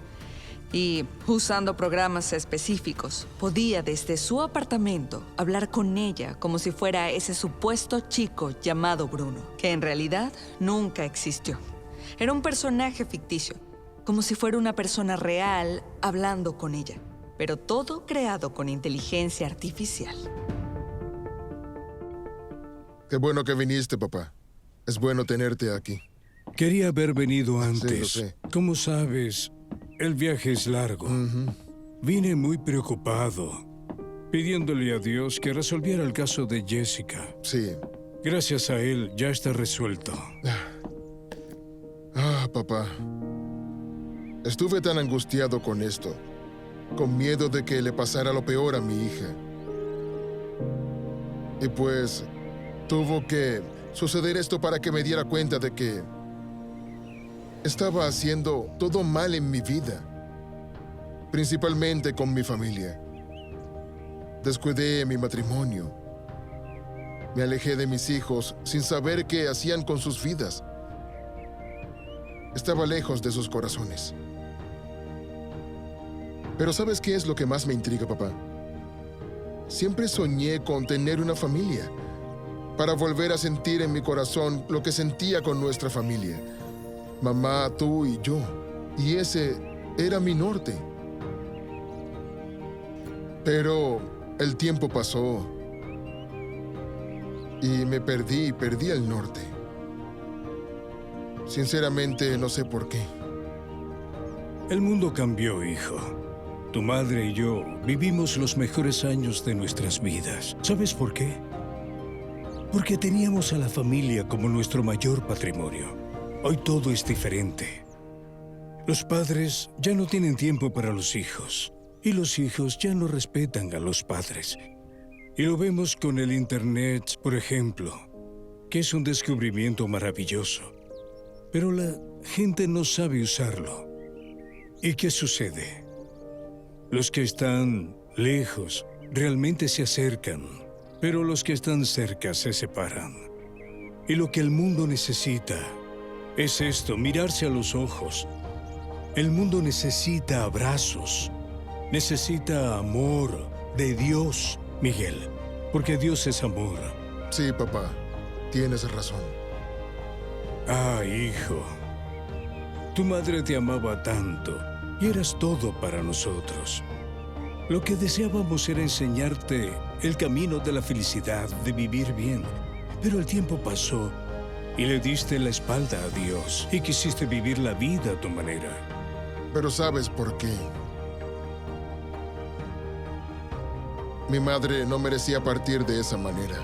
y, usando programas específicos, podía desde su apartamento hablar con ella como si fuera ese supuesto chico llamado Bruno, que en realidad nunca existió. Era un personaje ficticio, como si fuera una persona real hablando con ella, pero todo creado con inteligencia artificial. Qué bueno que viniste, papá. Es bueno tenerte aquí. Quería haber venido antes. Sí, lo sé. Como sabes, el viaje es largo. Vine muy preocupado, pidiéndole a Dios que resolviera el caso de Jessica. Sí. Gracias a él, ya está resuelto. Papá. Estuve tan angustiado con esto, con miedo de que le pasara lo peor a mi hija. Y pues, tuvo que suceder esto para que me diera cuenta de que estaba haciendo todo mal en mi vida, principalmente con mi familia. Descuidé mi matrimonio. Me alejé de mis hijos sin saber qué hacían con sus vidas. Estaba lejos de sus corazones. Pero ¿sabes qué es lo que más me intriga, papá? Siempre soñé con tener una familia, para volver a sentir en mi corazón lo que sentía con nuestra familia. Mamá, tú y yo. Y ese era mi norte. Pero el tiempo pasó y me perdí el norte. Sinceramente, no sé por qué. El mundo cambió, hijo. Tu madre y yo vivimos los mejores años de nuestras vidas. ¿Sabes por qué? Porque teníamos a la familia como nuestro mayor patrimonio. Hoy todo es diferente. Los padres ya no tienen tiempo para los hijos. Y los hijos ya no respetan a los padres. Y lo vemos con el Internet, por ejemplo, que es un descubrimiento maravilloso. Pero la gente no sabe usarlo. ¿Y qué sucede? Los que están lejos realmente se acercan, pero los que están cerca se separan. Y lo que el mundo necesita es esto, mirarse a los ojos. El mundo necesita abrazos, necesita amor de Dios, Miguel, porque Dios es amor. Sí, papá, tienes razón. Hijo, tu madre te amaba tanto y eras todo para nosotros. Lo que deseábamos era enseñarte el camino de la felicidad, de vivir bien. Pero el tiempo pasó y le diste la espalda a Dios y quisiste vivir la vida a tu manera. Pero ¿sabes por qué? Mi madre no merecía partir de esa manera.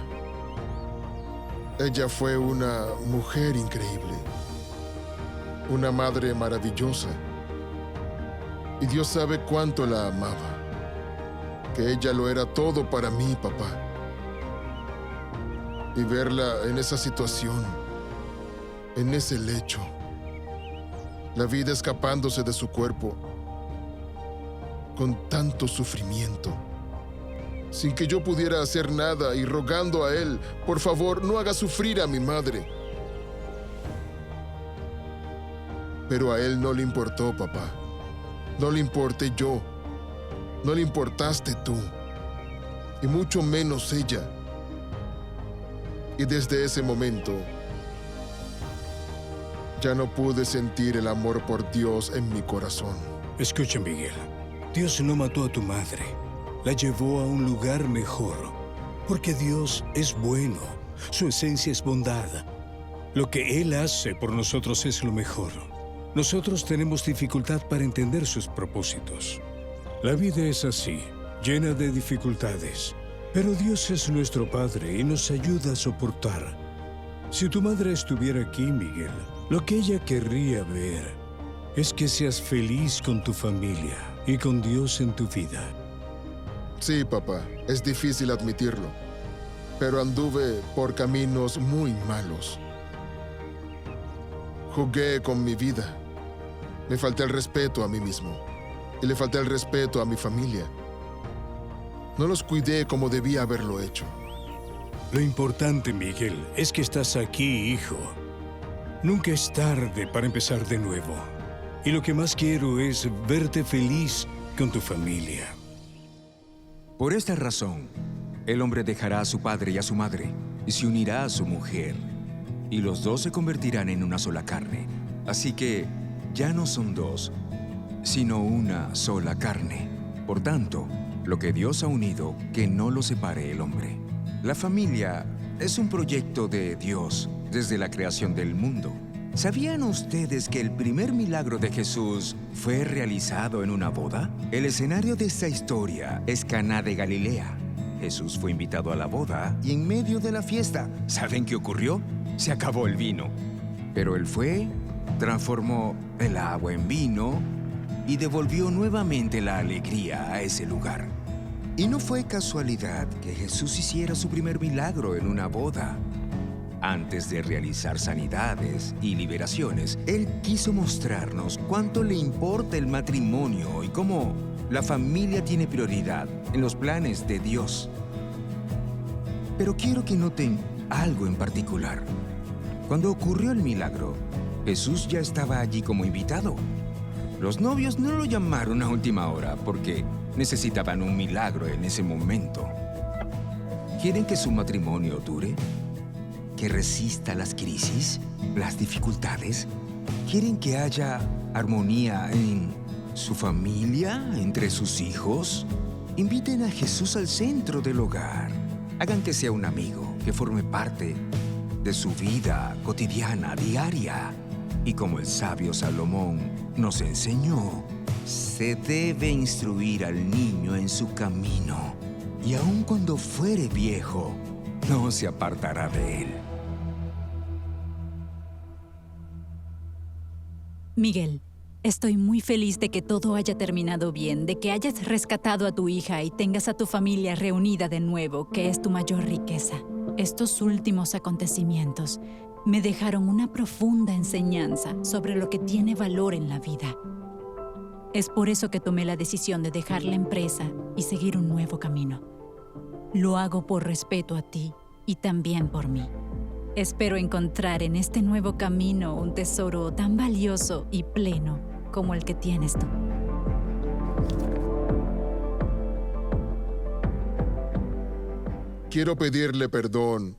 Ella fue una mujer increíble, una madre maravillosa. Y Dios sabe cuánto la amaba, que ella lo era todo para mí, papá. Y verla en esa situación, en ese lecho, la vida escapándose de su cuerpo, con tanto sufrimiento, sin que yo pudiera hacer nada y rogando a él, por favor, no haga sufrir a mi madre. Pero a él no le importó, papá. No le importé yo. No le importaste tú. Y mucho menos ella. Y desde ese momento, ya no pude sentir el amor por Dios en mi corazón. Escucha, Miguel. Dios no mató a tu madre. La llevó a un lugar mejor. Porque Dios es bueno. Su esencia es bondad. Lo que Él hace por nosotros es lo mejor. Nosotros tenemos dificultad para entender sus propósitos. La vida es así, llena de dificultades. Pero Dios es nuestro Padre y nos ayuda a soportar. Si tu madre estuviera aquí, Miguel, lo que ella querría ver es que seas feliz con tu familia y con Dios en tu vida. Sí, papá, es difícil admitirlo, pero anduve por caminos muy malos. Jugué con mi vida. Me falté el respeto a mí mismo y le falté el respeto a mi familia. No los cuidé como debía haberlo hecho. Lo importante, Miguel, es que estás aquí, hijo. Nunca es tarde para empezar de nuevo. Y lo que más quiero es verte feliz con tu familia. Por esta razón, el hombre dejará a su padre y a su madre, y se unirá a su mujer, y los dos se convertirán en una sola carne. Así que ya no son dos, sino una sola carne. Por tanto, lo que Dios ha unido, que no lo separe el hombre. La familia es un proyecto de Dios desde la creación del mundo. ¿Sabían ustedes que el primer milagro de Jesús fue realizado en una boda? El escenario de esta historia es Caná de Galilea. Jesús fue invitado a la boda y en medio de la fiesta, ¿saben qué ocurrió? Se acabó el vino. Pero él fue, transformó el agua en vino y devolvió nuevamente la alegría a ese lugar. Y no fue casualidad que Jesús hiciera su primer milagro en una boda. Antes de realizar sanidades y liberaciones, Él quiso mostrarnos cuánto le importa el matrimonio y cómo la familia tiene prioridad en los planes de Dios. Pero quiero que noten algo en particular. Cuando ocurrió el milagro, Jesús ya estaba allí como invitado. Los novios no lo llamaron a última hora porque necesitaban un milagro en ese momento. ¿Quieren que su matrimonio dure? ¿Que resista las crisis, las dificultades? ¿Quieren que haya armonía en su familia, entre sus hijos? Inviten a Jesús al centro del hogar. Hagan que sea un amigo, que forme parte de su vida cotidiana, diaria. Y como el sabio Salomón nos enseñó, se debe instruir al niño en su camino, y aun cuando fuere viejo, no se apartará de él. Miguel, estoy muy feliz de que todo haya terminado bien, de que hayas rescatado a tu hija y tengas a tu familia reunida de nuevo, que es tu mayor riqueza. Estos últimos acontecimientos me dejaron una profunda enseñanza sobre lo que tiene valor en la vida. Es por eso que tomé la decisión de dejar la empresa y seguir un nuevo camino. Lo hago por respeto a ti y también por mí. Espero encontrar en este nuevo camino un tesoro tan valioso y pleno como el que tienes tú. Quiero pedirle perdón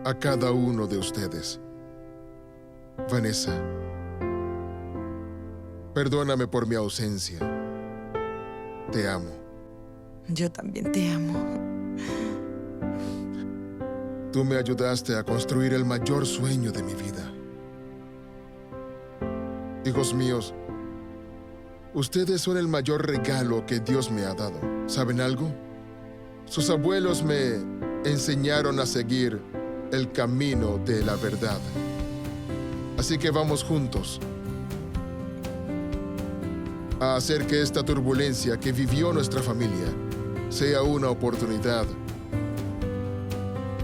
a cada uno de ustedes. Vanessa, perdóname por mi ausencia. Te amo. Yo también te amo. Tú me ayudaste a construir el mayor sueño de mi vida. Hijos míos, ustedes son el mayor regalo que Dios me ha dado. ¿Saben algo? Sus abuelos me enseñaron a seguir el camino de la verdad. Así que vamos juntos a hacer que esta turbulencia que vivió nuestra familia sea una oportunidad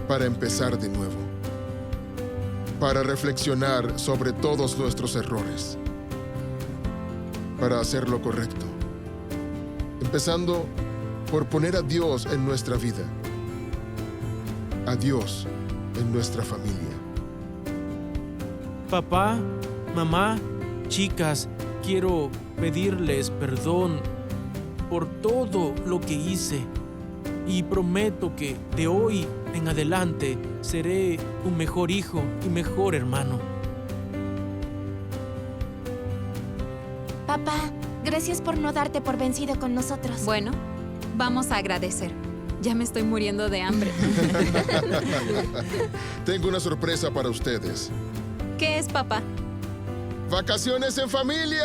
para empezar de nuevo, para reflexionar sobre todos nuestros errores, para hacer lo correcto, empezando por poner a Dios en nuestra vida, a Dios en nuestra familia. Papá, mamá, Chicas, quiero pedirles perdón por todo lo que hice y prometo que de hoy en adelante seré un mejor hijo y mejor hermano. Papá, gracias por no darte por vencido con nosotros. Bueno, vamos a agradecer. Ya me estoy muriendo de hambre. Tengo una sorpresa para ustedes. ¿Qué es, papá? ¡Vacaciones en familia!